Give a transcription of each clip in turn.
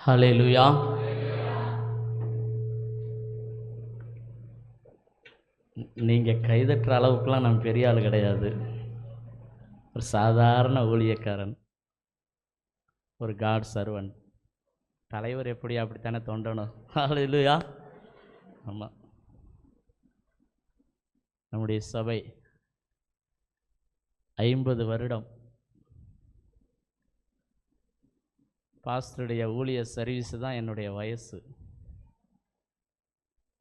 ஹல்லேலூயா. நீங்கள் கைதட்டுற அளவுக்குலாம் நான் பெரிய ஆள் கிடையாது. ஒரு சாதாரண ஊழியக்காரன், ஒரு காட் சர்வன்ட். தலைவர் எப்படி அப்படித்தானே தோன்றணும். ஹல்லேலூயா. ஆமாம், நம்முடைய சபை 50 வருடம் பாஸ்டருடைய ஊழிய சர்வீஸு தான் என்னுடைய வயசு.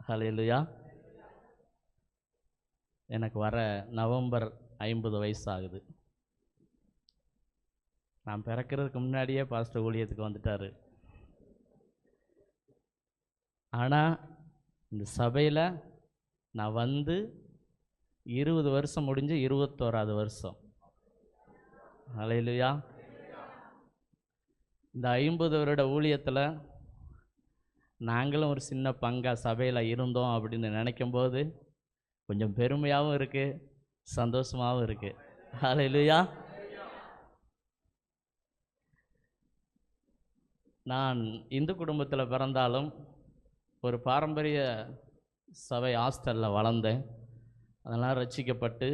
ஹல்லேலூயா. எனக்கு வர நவம்பர் 50 வயசு ஆகுது. நான் பிறக்கிறதுக்கு முன்னாடியே பாஸ்டர் ஊழியத்துக்கு வந்துட்டார். ஆனால் இந்த சபையில் நான் வந்து 20 வருஷம் முடிஞ்சு 21வது வருஷம். ஹல்லேலூயா. இந்த 50 வருட ஊழியத்தில் நாங்களும் ஒரு சின்ன பங்காக சபையில் இருந்தோம் அப்படின்னு நினைக்கும்போது கொஞ்சம் பெருமையாகவும் இருக்குது, சந்தோஷமாகவும் இருக்குது. ஹல்லேலூயா. நான் இந்து குடும்பத்தில் பிறந்தாலும் ஒரு பாரம்பரிய சபை ஹாஸ்டலில் வளர்ந்தேன். அதெல்லாம் ரட்சிக்கப்பட்டு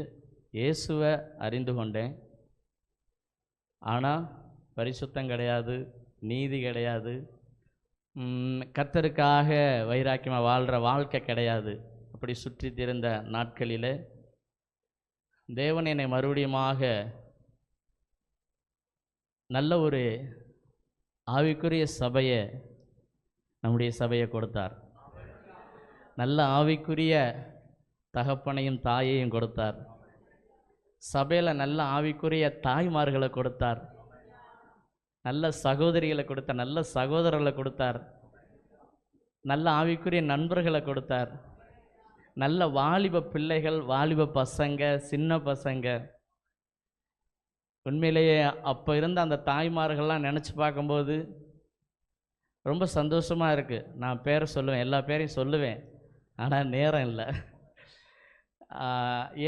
இயேசுவை அறிந்து கொண்டேன். ஆனால் பரிசுத்தம் கிடையாது, நீதி கிடையாது, கர்த்தருக்காக வைராக்கியமாக வாழ்கிற வாழ்க்கை கிடையாது. அப்படி சுற்றி திரிந்த நாட்களில் தேவன் என்னை மறுபடியுமாக நல்ல ஒரு ஆவிக்குரிய சபையை, நம்முடைய சபையை கொடுத்தார். நல்ல ஆவிக்குரிய தகப்பனையும் தாயையும் கொடுத்தார். சபையில் நல்ல ஆவிக்குரிய தாய்மார்களை கொடுத்தார். நல்ல சகோதரிகளை கொடுத்தார். நல்ல சகோதரர்களை கொடுத்தார். நல்ல ஆவிக்குரிய நண்பர்களை கொடுத்தார். நல்ல வாலிப பிள்ளைகள், வாலிப பசங்க, சின்ன பசங்க. உண்மையிலேயே அப்போ இருந்த அந்த தாய்மார்கள்லாம் நினச்சி பார்க்கும்போது ரொம்ப சந்தோஷமாக இருக்குது. நான் பேரை சொல்லுவேன், எல்லா பேரையும் சொல்லுவேன், ஆனால் நேரம் இல்லை.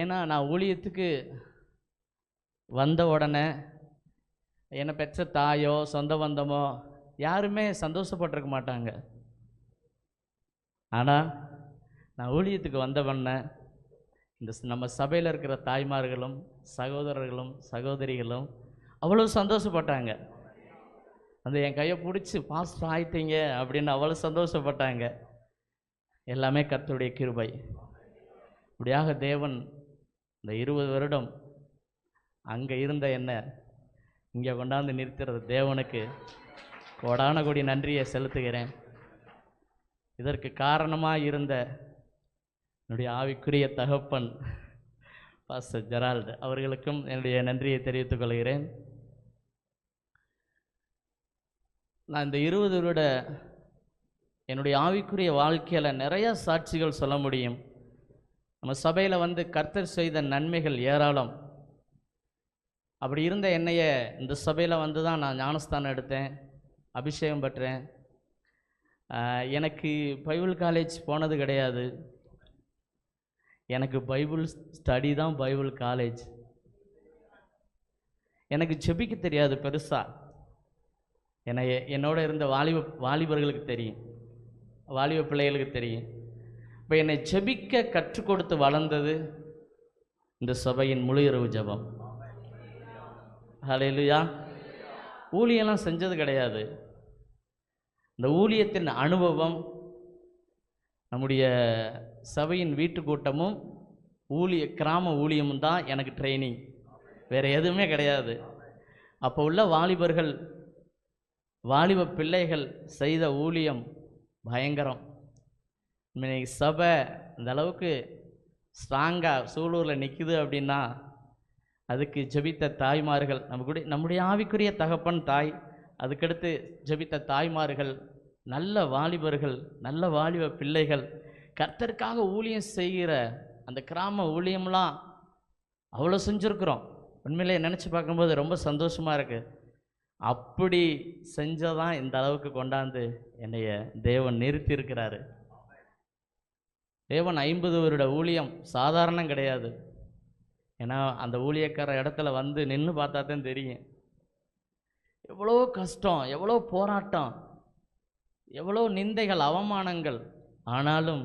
ஏன்னா நான் ஊழியத்துக்கு வந்த உடனே என்னை பெற்ற தாயோ சொந்த பந்தமோ யாருமே சந்தோஷப்பட்டிருக்க மாட்டாங்க. ஆனால் நான் ஊழியத்துக்கு வந்தவொடனே இந்த நம்ம சபையில் இருக்கிற தாய்மார்களும் சகோதரர்களும் சகோதரிகளும் அவ்வளோ சந்தோஷப்பட்டாங்க. அந்த என் கையை பிடிச்சி பாஸ்டர் ஆயிட்டீங்க அப்படின்னு அவ்வளோ சந்தோஷப்பட்டாங்க. எல்லாமே கர்த்தருடைய கிருபை. இப்படியாக தேவன் இந்த 20 வருடம் அங்கே இருந்த என்ன இங்கே கொண்டாந்து நிறுத்துறது தேவனுக்கு கோடான கோடி நன்றியை செலுத்துகிறேன். இதற்கு காரணமாக இருந்த என்னுடைய ஆவிக்குரிய தகப்பன் பாஸ்டர் ஜெரால்டு அவர்களுக்கும் என்னுடைய நன்றியை தெரிவித்துக் கொள்கிறேன். நான் இந்த 20 வருட என்னுடைய ஆவிக்குரிய வாழ்க்கையில் நிறைய சாட்சிகள் சொல்ல முடியும். நம்ம சபையில் வந்து கர்த்தர் செய்த நன்மைகள் ஏராளம். அப்படி இருந்த என்னைய இந்த சபையில் வந்து தான் நான் ஞானஸ்தானம் எடுத்தேன், அபிஷேகம் பெற்றேன். எனக்கு பைபிள் காலேஜ் போனது கிடையாது. எனக்கு பைபிள் ஸ்டடி தான் பைபிள் காலேஜ். எனக்கு ஜெபிக்க தெரியாது பெருசாக. என்னோட இருந்த வாலிபர்களுக்கு தெரியும், வாலிப பிள்ளைகளுக்கு தெரியும். இப்போ என்னை ஜெபிக்க கற்றுக் கொடுத்து வளர்ந்தது இந்த சபையின் முழு இரவு ஜெபம். ஹல்லேலூயா. ஊழியெல்லாம் செஞ்சது கிடையாது. இந்த ஊழியத்தின் அனுபவம் நம்முடைய சபையின் வீட்டு கூட்டமும் கிராம ஊழியமும் தான் எனக்கு ட்ரைனிங். வேறு எதுவுமே கிடையாது. அப்போ உள்ள வாலிபர்கள், வாலிப பிள்ளைகள் செய்த ஊழியம் பயங்கரம். இன்னைக்கு சபை இந்த அளவுக்கு ஸ்ட்ராங்காக சூலூரில் நிற்குது அப்படின்னா அதுக்கு ஜெபித்த தாய்மார்கள், நம்முடைய ஆவிக்குரிய தகப்பன் தாய், அதுக்கடுத்து ஜெபித்த தாய்மார்கள், நல்ல வாலிபர்கள், நல்ல வாலிப பிள்ளைகள், கர்த்தருக்காக ஊழியம் செய்கிற அந்த கிராம ஊழியம்லாம் அவ்வளோ செஞ்சுருக்குறோம். உண்மையிலே நினச்சி பார்க்கும்போது ரொம்ப சந்தோஷமாக இருக்குது. அப்படி செஞ்சதான் இந்த அளவுக்கு கொண்டாந்து என்னைய தேவன் நிறுத்தி இருக்கிறாரு. தேவன் 50 வருட ஊழியம் சாதாரணம் கிடையாது. ஏன்னா அந்த ஊழியக்கார இடத்துல வந்து நின்று பார்த்தா தான் தெரியும் எவ்வளோ கஷ்டம், எவ்வளோ போராட்டம். எவ்வளோ நிந்தைகள், அவமானங்கள். ஆனாலும்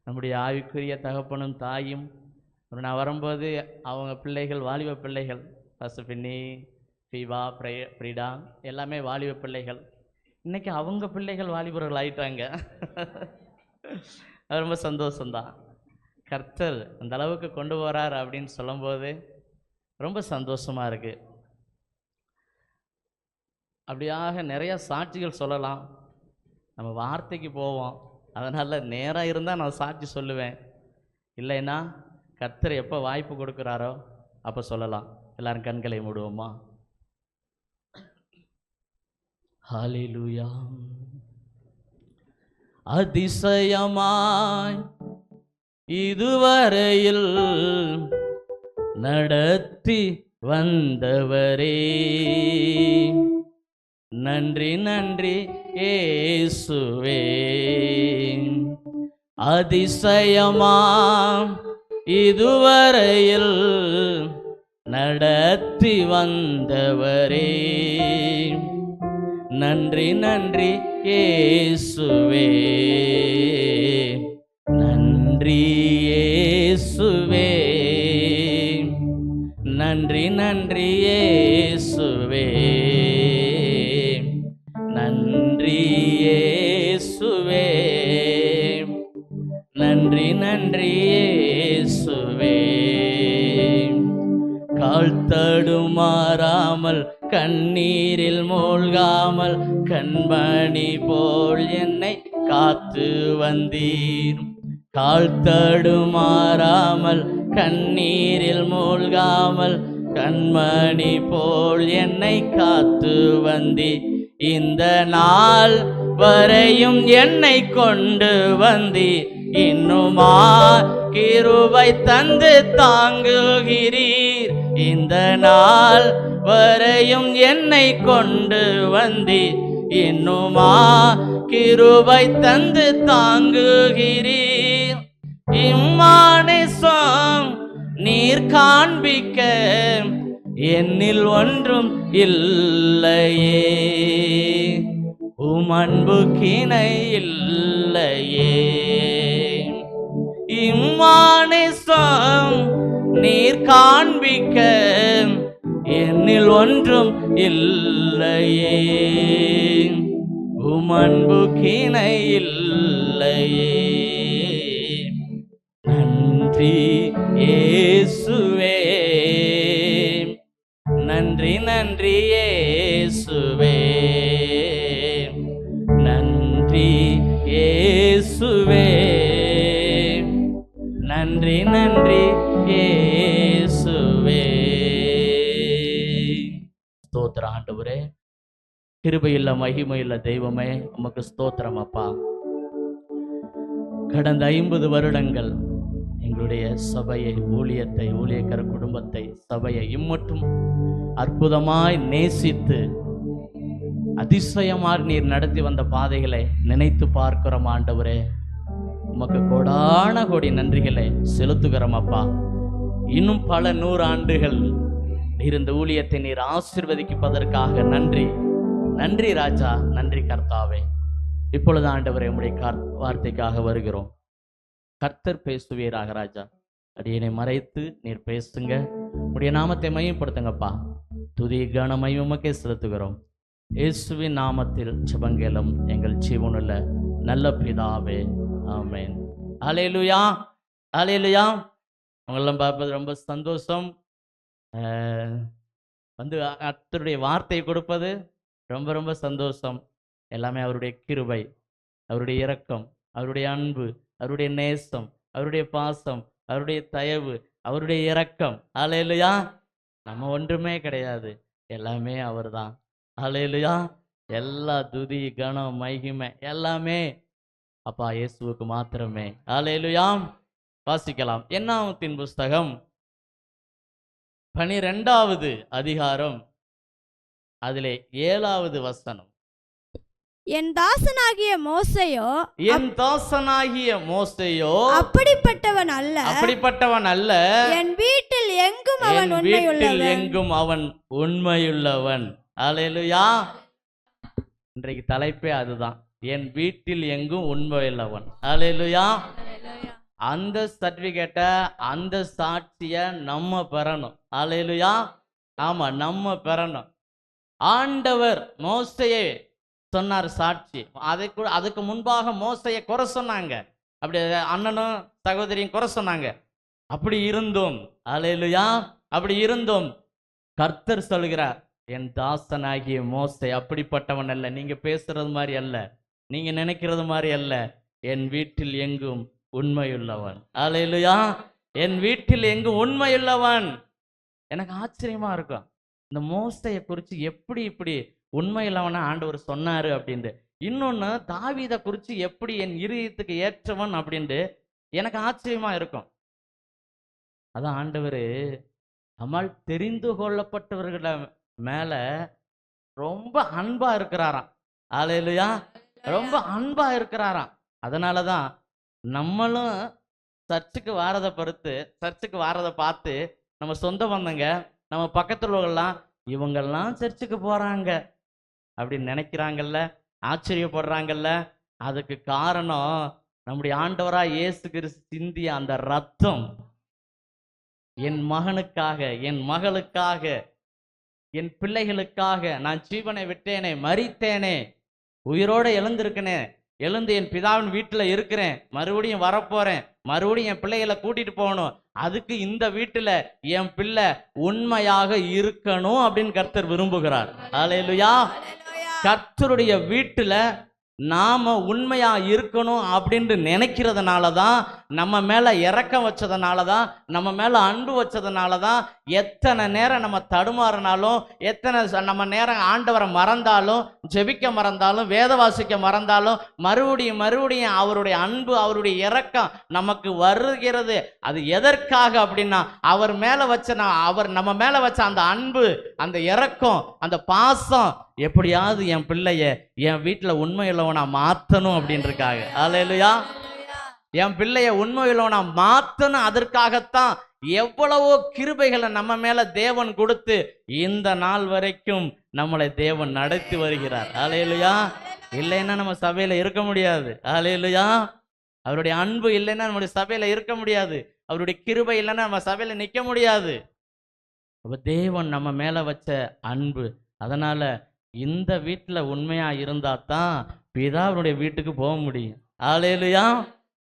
நம்முடைய ஆவிக்குரிய தகப்பனும் தாயும் நான் வரும்போது அவங்க பிள்ளைகள், வாலிப பிள்ளைகள், பசுபின்னி, ஃபீவா, ஃப்ரீடா எல்லாமே வாலிப பிள்ளைகள். இன்றைக்கி அவங்க பிள்ளைகள் வாலிபர்கள் ஆயிட்டாங்க. அது ரொம்ப சந்தோஷம்தான். கர்த்தர் அந்த அளவுக்கு கொண்டு வரார் அப்படின்னு சொல்லும்போது ரொம்ப சந்தோஷமாக இருக்குது. அப்படியாக நிறையா சாட்சிகள் சொல்லலாம். நம்ம வார்த்தைக்கு போவோம். அதனால் நேராக இருந்தால் நான் சாட்சி சொல்லுவேன். இல்லைன்னா கர்த்தர் எப்போ வாய்ப்பு கொடுக்குறாரோ அப்போ சொல்லலாம். எல்லாரும் கண்களை மூடுவோமா? ஹல்லேலூயா. அதிசயமாய் இதுவரையில் நடத்தி வந்தவரே, நன்றி நன்றி இயேசுவே. அதிசயமாம் இதுவரையில் நடத்தி வந்தவரே, நன்றி நன்றி இயேசுவே. நன்றி இயேசுவே, நன்றி நன்றி இயேசுவே. நன்றி இயேசுவே, நன்றி நன்றி இயேசுவே. கால் தடுமாறாமல் கண்ணீரில் மூழ்காமல் கண்மணி போல் என்னை காத்து வந்தீர். கால் தடுமாறாமல் கண்ணீரில் மூழ்காமல் கண்மணி போல் என்னை காத்து வந்தீர். இந்த நாள் வரையும் என்னை கொண்டு வந்தீர். இன்னுமா கிருபை தந்து தாங்குகிறீர். இந்த நாள் வரையும் என்னை கொண்டு வந்தீர். இன்னுமா கிருபை தந்து தாங்குகிறீர். இம்மானேசம் நீர் காண்பிக்க என்னில் ஒன்றும் இல்லையே, உம் அன்புக்கிணை இல்லையே. இம்மானேசம் நீர் காண்பிக்க என்னில் ஒன்றும் இல்லையே, உம் அன்புக்கிணை இல்லையே. நன்றி இயேசுவே, நன்றி நன்றி இயேசுவே. நன்றி இயேசுவே, நன்றி நன்றி இயேசுவே. ஸ்தோத்திரம் ஆண்டவரே, கிருபையுள்ள மகிமையுள்ள தெய்வமே, உமக்கு ஸ்தோத்திரம் அப்பா. கடந்த 50 வருடங்கள் எங்களுடைய சபையை, ஊழியத்தை, ஊழியக்கார குடும்பத்தை, சபையை இம்மட்டும் அற்புதமாய் நேசித்து அதிசயமாக நீர் நடத்தி வந்த பாதைகளை நினைத்து பார்க்கிறோம் ஆண்டவரே. உமக்கு கோடான கோடி நன்றிகளை செலுத்துகிறோம் அப்பா. இன்னும் பல 100 ஆண்டுகள் நீர் இந்த ஊழியத்தை நீர் ஆசீர்வதிப்பதற்காக நன்றி. நன்றி ராஜா, நன்றி கர்த்தாவே. இப்பொழுது ஆண்டவரே உம்முடைய வார்த்தைக்காக வருகிறோம். கர்த்தர் பேசுவீராக ராஜா. அடியனை மறைத்து நீர் பேசுங்க. உடைய நாமத்தை மையப்படுத்துங்கப்பா. துதி கனமையும் உமக்கே செலுத்துகிறோம். இயேசுவின் நாமத்தில் ஜெபங்கேலும் எங்கள் ஜீவனுள்ள நல்ல பிதாவே, ஆமென். ஹல்லேலூயா, ஹல்லேலூயா. உங்களெல்லாம் பார்ப்பது ரொம்ப சந்தோஷம். வந்து கர்த்தருடைய வார்த்தை கொடுப்பது ரொம்ப ரொம்ப சந்தோஷம். எல்லாமே அவருடைய கிருபை, அவருடைய இரக்கம், அவருடைய அன்பு, அவருடைய நேசம், அவருடைய பாசம், அவருடைய தயவு, அவருடைய இரக்கம். ஹல்லேலூயா. நம்ம ஒன்றுமே கிடையாது, எல்லாமே அவர் தான். ஹல்லேலூயா. எல்லா துதி கனம் மகிமை எல்லாமே அப்பா இயேசுவுக்கு மாத்திரமே. ஹல்லேலூயா. வாசிக்கலாம். என்னாகமத்தின் புஸ்தகம் 12வது அதிகாரம், அதிலே 7வது வசனம். என் தாசனாகிய மோசேயோ அப்படிப்பட்டவன் அல்ல. என் வீட்டில் எங்கும் அவன் உண்மையுள்ளவன். ஹல்லேலூயா. இன்றைக்கு தலைப்பே அதுதான். என் வீட்டில் எங்கும் உண்மையுள்ளவன். அல்லேலூயா. அந்த சர்டிபிகேட்டை, அந்த சாட்சியை நம்ம பெறணும். அல்லேலூயா. ஆமா, நம்ம பெறணும். ஆண்டவர் மோசையை சொன்னார் சாட்சி. அதுக்கு முன்பாக மோசையை குறை சொன்னாங்க. அப்படி அண்ணனும் சகோதரியும் குறை சொன்னாங்க. அப்படி இருந்தோம், அல்லேலூயா, அப்படி இருந்தோம். கர்த்தர் சொல்கிறார், என் தாசனாகிய மோசே அப்படிப்பட்டவன் அல்ல. நீங்க பேசுறது மாதிரி அல்ல, நீங்க நினைக்கிறது மாதிரி அல்ல. என் வீட்டில் எங்கும் உண்மையுள்ளவன். அல்லேலூயா. என் வீட்டில் எங்கும் உண்மையுள்ளவன். எனக்கு ஆச்சரியமா இருக்கும், இந்த மோசையை குறித்து எப்படி இப்படி உண்மையுள்ளவனா ஆண்டவர் சொன்னாரு அப்படின்ட்டு. இன்னொன்னு, தாவீதை குறித்து எப்படி என் இருதயத்துக்கு ஏற்றவன் அப்படின்ட்டு எனக்கு ஆச்சரியமா இருக்கும். அதான் ஆண்டவர் நம்மால் தெரிந்து கொள்ளப்பட்டவர்கள மேல ரொம்ப அன்பா இருக்கிறாராம். அல்லேலூயா. ரொம்ப அன்பா இருக்கிறாராம். அதனாலதான் நம்மளும் சர்ச்சுக்கு வாரதை பார்த்து நம்ம சொந்த பந்தங்க, நம்ம பக்கத்துல உள்ளவங்கெல்லாம், இவங்கெல்லாம் சர்ச்சுக்கு போறாங்க அப்படின்னு நினைக்கிறாங்கல்ல, ஆச்சரியப்படுறாங்கல்ல. அதுக்கு காரணம் நம்முடைய ஆண்டவரா இயேசு கிறிஸ்து சிந்திய அந்த ரத்தம். என் மகனுக்காக, என் மகளுக்காக, என் பிள்ளைகளுக்காக நான் ஜீவனை விட்டேனே, மரித்தேனே, உயிரோட எழுந்திருக்கனே, எழுந்து என் பிதாவின் வீட்டுல இருக்கிறேன், மறுபடியும் வரப்போறேன், மறுபடியும் என் பிள்ளைகளை கூட்டிட்டு போகணும். அதுக்கு இந்த வீட்டுல என் பிள்ளை உண்மையாக இருக்கணும் அப்படின்னு கர்த்தர் விரும்புகிறார். அல்லேலூயா. கர்த்தருடைய வீட்டுல நாம உண்மையா இருக்கணும் அப்படின்னு நினைக்கிறதுனாலதான், நம்ம மேல இரக்கம் வச்சதுனாலதான், நம்ம மேல அன்பு வச்சதுனாலதான், எத்தனை நேரம் நம்ம தடுமாறினாலும், எத்தனை நம்ம நேரம் ஆண்டவரை மறந்தாலும், ஜெபிக்க மறந்தாலும், வேத வாசிக்க மறந்தாலும், மறுபடியும் அவருடைய அன்பு, அவருடைய இரக்கம் நமக்கு வருகிறது. அது எதற்காக அப்படின்னா, அவர் நம்ம மேல வச்ச அந்த அன்பு, அந்த இரக்கம், அந்த பாசம் எப்படியாவது என் பிள்ளைய என் வீட்டுல உண்மையுள்ளவனா மாத்தணும் அப்படின்னு இருக்காங்க. அல்லேலூயா. என் பிள்ளைய உண்மையுள்ளவனா மாத்தணும். அதற்காகத்தான் எவ்வளவோ கிருபைகளை நம்ம மேல தேவன் கொடுத்து இந்த நாள் வரைக்கும் நம்மளை தேவன் நடத்தி வருகிறார். அல்லேலூயா. இல்லைன்னா நம்ம சபையில இருக்க முடியாது. அல்லேலூயா. அவருடைய அன்பு இல்லைன்னா நம்முடைய சபையில இருக்க முடியாது. அவருடைய கிருபை இல்லைன்னா நம்ம சபையில நிக்க முடியாது. அப்ப தேவன் நம்ம மேல வச்ச அன்பு. அதனால இந்த வீட்டுல உண்மையா இருந்தா தான் பிதாவுடைய வீட்டுக்கு போக முடியும். அல்லேலூயா.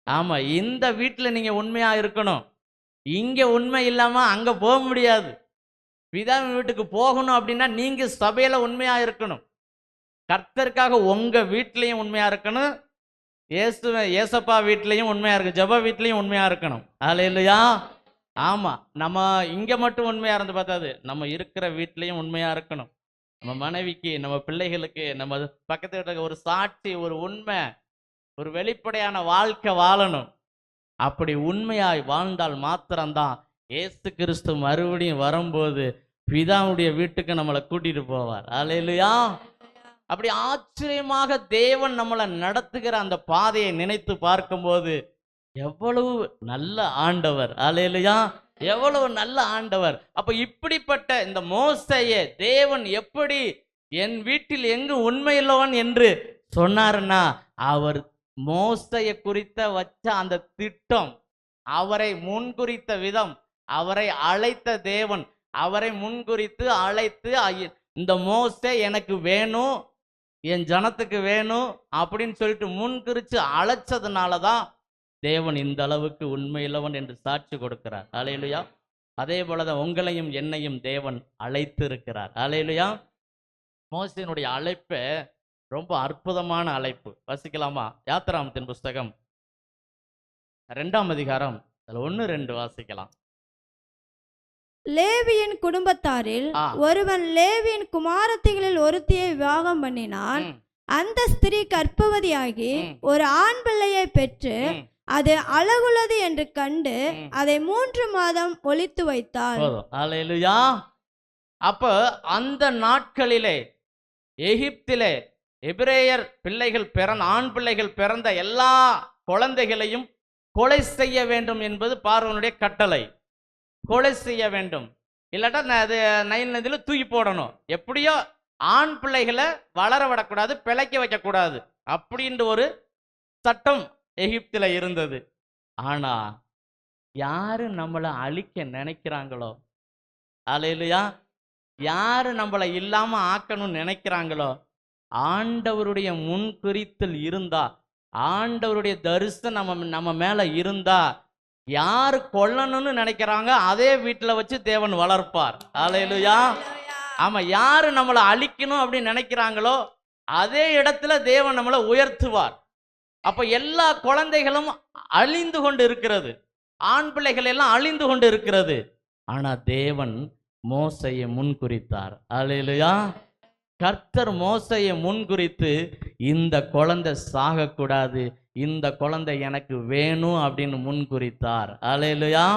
ஆமா, இந்த வீட்டுல நீங்க உண்மையா இருக்கணும். இங்க உண்மை இல்லாம அங்க போக முடியாது. பிதாவின் வீட்டுக்கு போகணும் அப்படின்னா நீங்க சபையில உண்மையா இருக்கணும். கர்த்தருக்காக உங்க வீட்லயும் உண்மையா இருக்கணும், ஏசப்பா வீட்லயும் உண்மையா இருக்கு, ஜெப வீட்லயும் உண்மையா இருக்கணும். அல்லேலூயா. ஆமா, நம்ம இங்க மட்டும் உண்மையா இருந்து பார்த்தாது, நம்ம இருக்கிற வீட்லயும் உண்மையா இருக்கணும். நம்ம மனைவிக்கு, நம்ம பிள்ளைகளுக்கு, நம்ம பக்கத்து வீட்டுக்கு ஒரு சாட்சி, ஒரு உண்மை, ஒரு வெளிப்படையான வாழ்க்கை வாழணும். அப்படி உண்மையாய் வாழ்ந்தால் மாத்திரம்தான் இயேசு கிறிஸ்து மறுபடியும் வரும்போது பிதாவுடைய வீட்டுக்கு நம்மளை கூட்டிட்டு போவார். அல்லேலூயா. அப்படி ஆச்சரியமாக தேவன் நம்மளை நடத்துகிற அந்த பாதையை நினைத்து பார்க்கும்போது எவ்வளவு நல்ல ஆண்டவர். அல்லேலூயா. எவ்வளவு நல்ல ஆண்டவர். அப்ப இப்படிப்பட்ட இந்த மோசேயை தேவன் எப்படி என் வீட்டில் எங்கு உண்மையுள்ளவன் என்று சொன்னார்னா, அவர் மோசேயை குறித்த வச்ச அந்த திட்டம், அவரை முன்குறித்த விதம், அவரை அழைத்த தேவன், அவரை முன்குறித்து அழைத்து, இந்த மோசே எனக்கு வேணும், என் ஜனத்துக்கு வேணும் அப்படின்னு சொல்லிட்டு முன்குறிச்சு அழைச்சதுனாலதான் தேவன் இந்த அளவுக்கு உண்மையுள்ளவன் என்று சாட்சி கொடுக்கிறார். அல்லேலூயா. அதே போலதான் உங்களையும் என்னையும் தேவன் அழைத்து இருக்கிறார். அல்லேலூயா. மோசேயினுடைய அழைப்பு ரொம்ப அற்புதமான அழைப்பு. வாசிக்கலாமா? யாத்திராகமத்தின் புஸ்தகம் 2ஆம் அதிகாரம் 1-2 வாசிக்கலாம். லேவியின் குடும்பத்தாரில் ஒருவன் லேவியின் குமாரத்திகளில் ஒருத்தியை விவாகம் பண்ணினான். அந்த ஸ்திரீ கர்ப்பவதியாகி ஒரு ஆண் பிள்ளையை பெற்று அது அழகுள்ளது என்று கண்டு அதை 3 மாதம் ஒளித்து வைத்தாள். அல்லேலூயா. அப்ப அந்த நாட்களிலே எகிப்திலே எபிரேயர் பிள்ளைகள் ஆண் பிள்ளைகள் பிறந்த எல்லா குழந்தைகளையும் கொலை செய்ய வேண்டும் என்பது பார்வோனுடைய கட்டளை. கொலை செய்ய வேண்டும், இல்லாட்டா அது நைல் நதியில தூக்கி போடணும். எப்படியோ ஆண் பிள்ளைகளை வளர விடக்கூடாது, பிழைக்க வைக்க கூடாது. அப்படின்ற ஒரு சட்டம் எகிப்தில் இருந்தது. ஆனா யாரு நம்மளை அழிக்க நினைக்கிறாங்களோ, அல்லேலூயா, யாரு நம்மளை இல்லாம ஆக்கணும்னு நினைக்கிறாங்களோ, ஆண்டவருடைய முன்குறித்தல் இருந்தா, ஆண்டவருடைய தரிசனம் நம்ம மேல இருந்தா, யாரு கொல்லணும்னு நினைக்கிறாங்க அதே வீட்டுல வச்சு தேவன் வளர்ப்பார். அல்லேலூயா. ஆமா, யாரு நம்மளை அழிக்கணும் அப்படின்னு நினைக்கிறாங்களோ அதே இடத்துல தேவன் நம்மளை உயர்த்துவார். அப்ப எல்லா குழந்தைகளும் அழிந்து கொண்டு இருக்கிறது, ஆண் பிள்ளைகள் எல்லாம் அழிந்து கொண்டு இருக்கிறது. ஆனா தேவன் மோசையை முன்குறித்தார். அல்லேலூயா. கர்த்தர் மோசையை முன்குறித்து, இந்த குழந்தை சாகக்கூடாது, இந்த குழந்தை எனக்கு வேணும் அப்படின்னு முன்குறித்தார். அல்லேலூயா.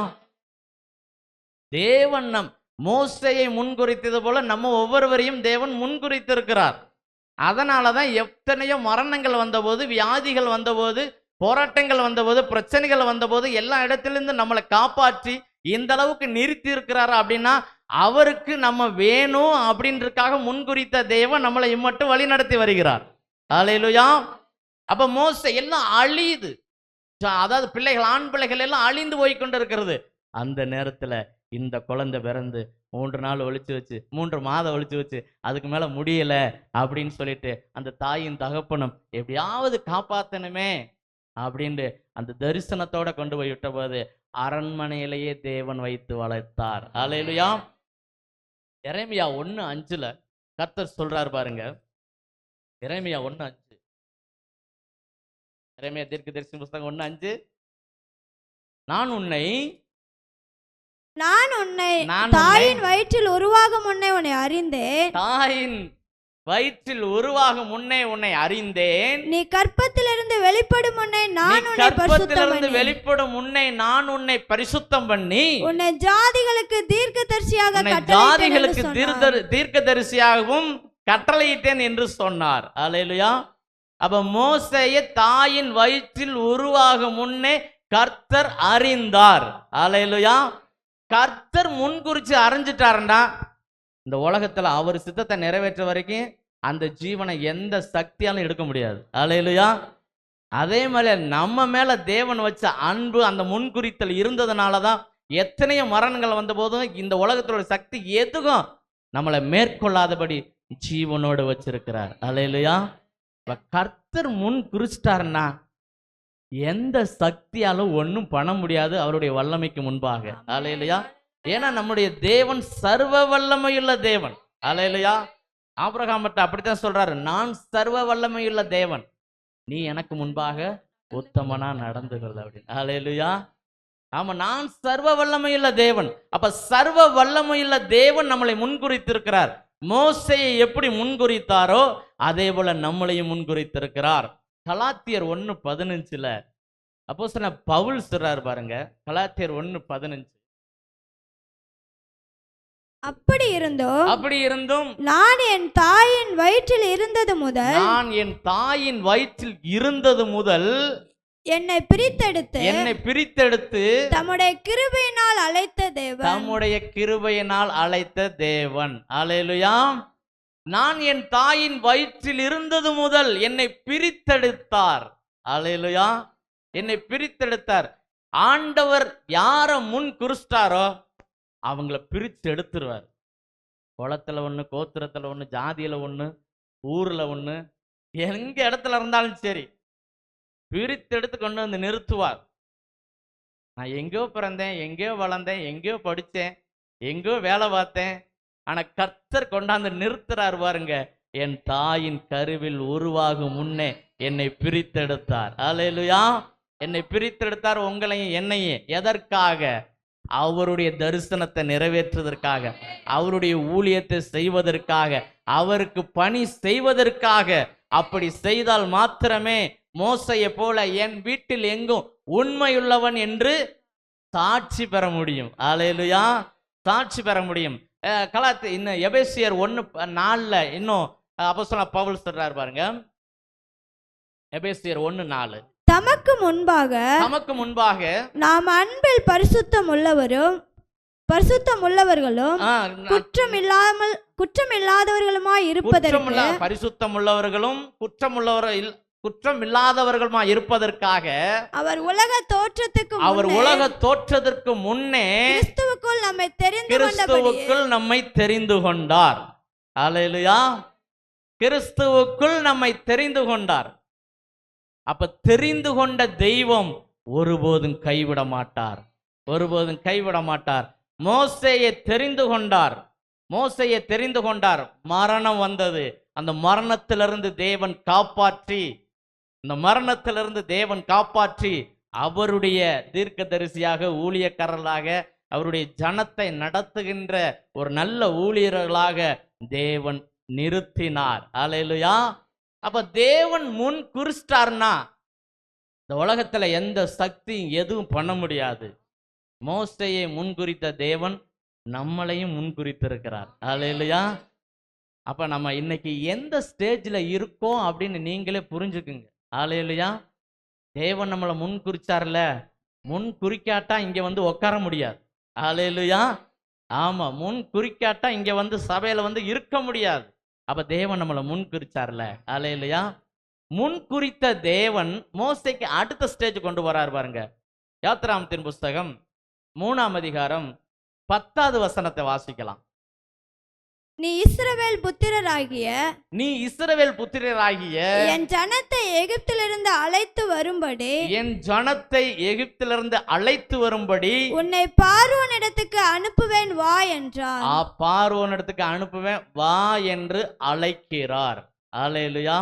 தேவன் மோசையை முன்குறித்தது போல நம்ம ஒவ்வொருவரையும் தேவன் முன்குறித்திருக்கிறார். அதனாலதான் எத்தனையோ மரணங்கள் வந்தபோது, வியாதிகள் வந்தபோது, போராட்டங்கள் வந்தபோது, பிரச்சனைகள் வந்தபோது எல்லா இடத்திலிருந்து நம்மளை காப்பாற்றி இந்த அளவுக்கு நிறுத்தி இருக்கிறாரு. அப்படின்னா அவருக்கு நம்ம வேணும் அப்படின்றதுக்காக முன்குறித்த தேவன் நம்மளை இம்மட்டும் வழி நடத்தி வருகிறார். அல்லேலூயா. அப்ப மோசே எல்லாம் அழியுது, அதாவது பிள்ளைகள், ஆண் பிள்ளைகள் எல்லாம் அழிந்து போய் கொண்டு இருக்கிறது. அந்த நேரத்துல இந்த குழந்தை பிறந்து 3 நாள் ஒழிச்சு வச்சு, 3 மாதம் ஒழிச்சு வச்சு, அதுக்கு மேல முடியல அப்படின்னு சொல்லிட்டு அந்த தாயின் தகப்பனும் எப்படியாவது காப்பாத்தணுமே அப்படின்ட்டு அந்த தரிசனத்தோட கொண்டு போய் விட்ட போது அரண்மனையிலேயே தேவன் வைத்து வளர்த்தார். அல்லேலூயா. எரேமியா 1:5 கர்த்தர் சொல்றார் பாருங்க. எரேமியா 1:5, எரேமியா தீர்க்கதரிசி புத்தகம் 1:5, நான் உன்னை தாயின் வயிற்றில் உருவாகும் முன்னே உன்னை அறிந்தேன். தாயின் வயிற்றில் உருவாகும் முன்னே உன்னை அறிந்தேன். நீ கர்ப்பத்திலிருந்து வெளிப்படும் முன்னே நான் உன்னை பரிசுத்தம் பண்ணி உன்னை ஜாதிகளுக்கு தீர்க்கதரிசியாகவும் கட்டளையிட்டேன் என்று சொன்னார். அல்லேலூயா. அப்ப மோசேயை தாயின் வயிற்றில் உருவாகும் முன்னே கர்த்தர் அறிந்தார். அல்லேலூயா. கர்த்தர் முன்குறிச்சு அறிஞ்சிட்டாருன்னா இந்த உலகத்துல அவர் சித்தத்தை நிறைவேற்ற வரைக்கும் அந்த ஜீவனை எந்த சக்தியாலும் எடுக்க முடியாது. அல்லேலூயா. அதே மாதிரி நம்ம மேல தேவன் வச்ச அன்பு, அந்த முன்குறித்தல் இருந்ததுனாலதான் எத்தனையோ மரணங்கள் வந்த போதும் இந்த உலகத்தோட சக்தி எதுவும் நம்மளை மேற்கொள்ளாதபடி ஜீவனோடு வச்சிருக்கிறார். அல்லேலூயா. கர்த்தர் முன் குறிச்சிட்டாருன்னா எந்த சக்தியாலும் ஒன்றும் பண்ண முடியாது அவருடைய வல்லமைக்கு முன்பாக. அல்லேலூயா. ஏன்னா நம்முடைய தேவன் சர்வ வல்லமையுள்ள தேவன். அல்லேலூயா. ஆபிரகாம் அப்படித்தான் சொல்றாரு, நான் சர்வ வல்லமையுள்ள தேவன், நீ எனக்கு முன்பாக உத்தமனா நடந்துகிறது அப்படின்னு. அல்லேலூயா. ஆமா, நான் சர்வ வல்லமையுள்ள தேவன். அப்ப சர்வ வல்லமையுள்ள தேவன் நம்மளை முன்குறித்திருக்கிறார். மோசேயை எப்படி முன்குறித்தாரோ அதே போல நம்மளையும் முன்குறித்திருக்கிறார். கலாத்தியர் 1:15 அப்போஸ்தலன் பவுல் சொல்றார் பாருங்க. கலாத்தியர் 1:15, அப்படி இருந்தும் நான் என் தாயின் வயிற்றில் இருந்தது முதல் என்னை பிரித்தெடுத்து தம்முடைய கிருபையினால் அழைத்த தேவன். அல்லேலூயா. நான் என் தாயின் வயிற்றில் இருந்தது முதல் என்னை பிரித்தெடுத்தார். அல்லேலூயா. என்னை பிரித்தெடுத்தார். ஆண்டவர் யார முன் குறிச்சிட்டாரோ அவங்கள பிரித்து எடுத்துருவார். குளத்துல ஒண்ணு, கோத்திரத்துல ஒண்ணு, ஜாதியில ஒண்ணு, ஊர்ல ஒண்ணு, எங்க இடத்துல இருந்தாலும் சரி பிரித்து எடுத்து கொண்டு வந்து நிறுத்துவார். நான் எங்கேயோ பிறந்தேன், எங்கேயோ வளர்ந்தேன், எங்கேயோ படித்தேன், எங்கேயோ வேலை பார்த்தேன், ஆனா கர்த்தர் கொண்டாந்து நிறுத்துறார் பாருங்க. என் தாயின் கருவில் உருவாகும் முன்னே என்னை பிரித்தெடுத்தார். அல்லேலூயா. என்னை பிரித்தெடுத்தார், உங்களையும் என்னையும். எதற்காக? அவருடைய தரிசனத்தை நிறைவேற்றுவதற்காக, அவருடைய ஊழியத்தை செய்வதற்காக, அவருக்கு பணி செய்வதற்காக. அப்படி செய்தால் மாத்திரமே மோசையை போல என் வீட்டில் எங்கும் உண்மையுள்ளவன் என்று சாட்சி பெற முடியும். அல்லேலூயா. சாட்சி பெற முடியும். இன்னும் எபேசியர் 1:4 இன்னும் அப்போஸ்தலன் பவுல் சொல்றார் பாருங்க. எபேசியர் 1:4, தமக்கு முன்பாக நாம் அன்பில் பரிசுத்தம் உள்ளவர்களும் குற்றமில்லாதவர்களுமாய் இருப்பதற்கு, பரிசுத்தம் உள்ளவர்களும் குற்றம் இல்லாதவர்களுமா இருப்பதற்காக அவர் உலக தோற்றத்துக்கு முன்னே கிறிஸ்துவுக்குள் நம்மை தெரிந்து கொண்டார். அல்லேலூயா. கிறிஸ்துவுக்குள் நம்மை தெரிந்து கொண்டார். அப்ப தெரிந்து கொண்ட தெய்வம் ஒருபோதும் கைவிட மாட்டார், ஒருபோதும் கைவிட மாட்டார். மோசேயை தெரிந்து கொண்டார். மரணம் வந்தது. அந்த மரணத்திலிருந்து தேவன் காப்பாற்றி அவருடைய தீர்க்கதரிசியாக, ஊழியக்காரர்களாக, அவருடைய ஜனத்தை நடத்துகின்ற ஒரு நல்ல ஊழியர்களாக தேவன் நிறுத்தினார். அல்லேலூயா. அப்ப தேவன் முன் குறிச்சிட்டார்னா இந்த உலகத்துல எந்த சக்தியும் எதுவும் பண்ண முடியாது. மோசேயை முன்குறித்த தேவன் நம்மளையும் முன்குறித்திருக்கிறார். அல்லேலூயா. அப்ப நம்ம இன்னைக்கு எந்த ஸ்டேஜ்ல இருக்கோம் அப்படின்னு நீங்களே புரிஞ்சுக்குங்க. அல்லேலூயா. தேவன் நம்மளை முன் குறிச்சார்ல, முன் குறிக்காட்டா இங்க வந்து உட்கார முடியாது. அல்லேலூயா. ஆமா, முன் குறிக்காட்டா இங்க வந்து சபையில வந்து இருக்க முடியாது. அப்ப தேவன் நம்மளை முன் குறிச்சார்ல. அல்லேலூயா. முன் குறித்த தேவன் மோசேக்கு அடுத்த ஸ்டேஜ் கொண்டு வரார் பாருங்க. யாத்திராகமத்தின் புஸ்தகம் 3ஆம் அதிகாரம் 10வது வசனத்தை வாசிக்கலாம். நீ இஸ்ரவேல் புத்திரராகிய என் ஜனத்தை எகிப்திலிருந்து அழைத்து வரும்படி உன்னை பார்வோனிடத்துக்கு அனுப்புவேன் வா என்றார். பார்வோனிடத்துக்கு அனுப்புவேன் வா என்று அழைக்கிறார். அல்லேலூயா.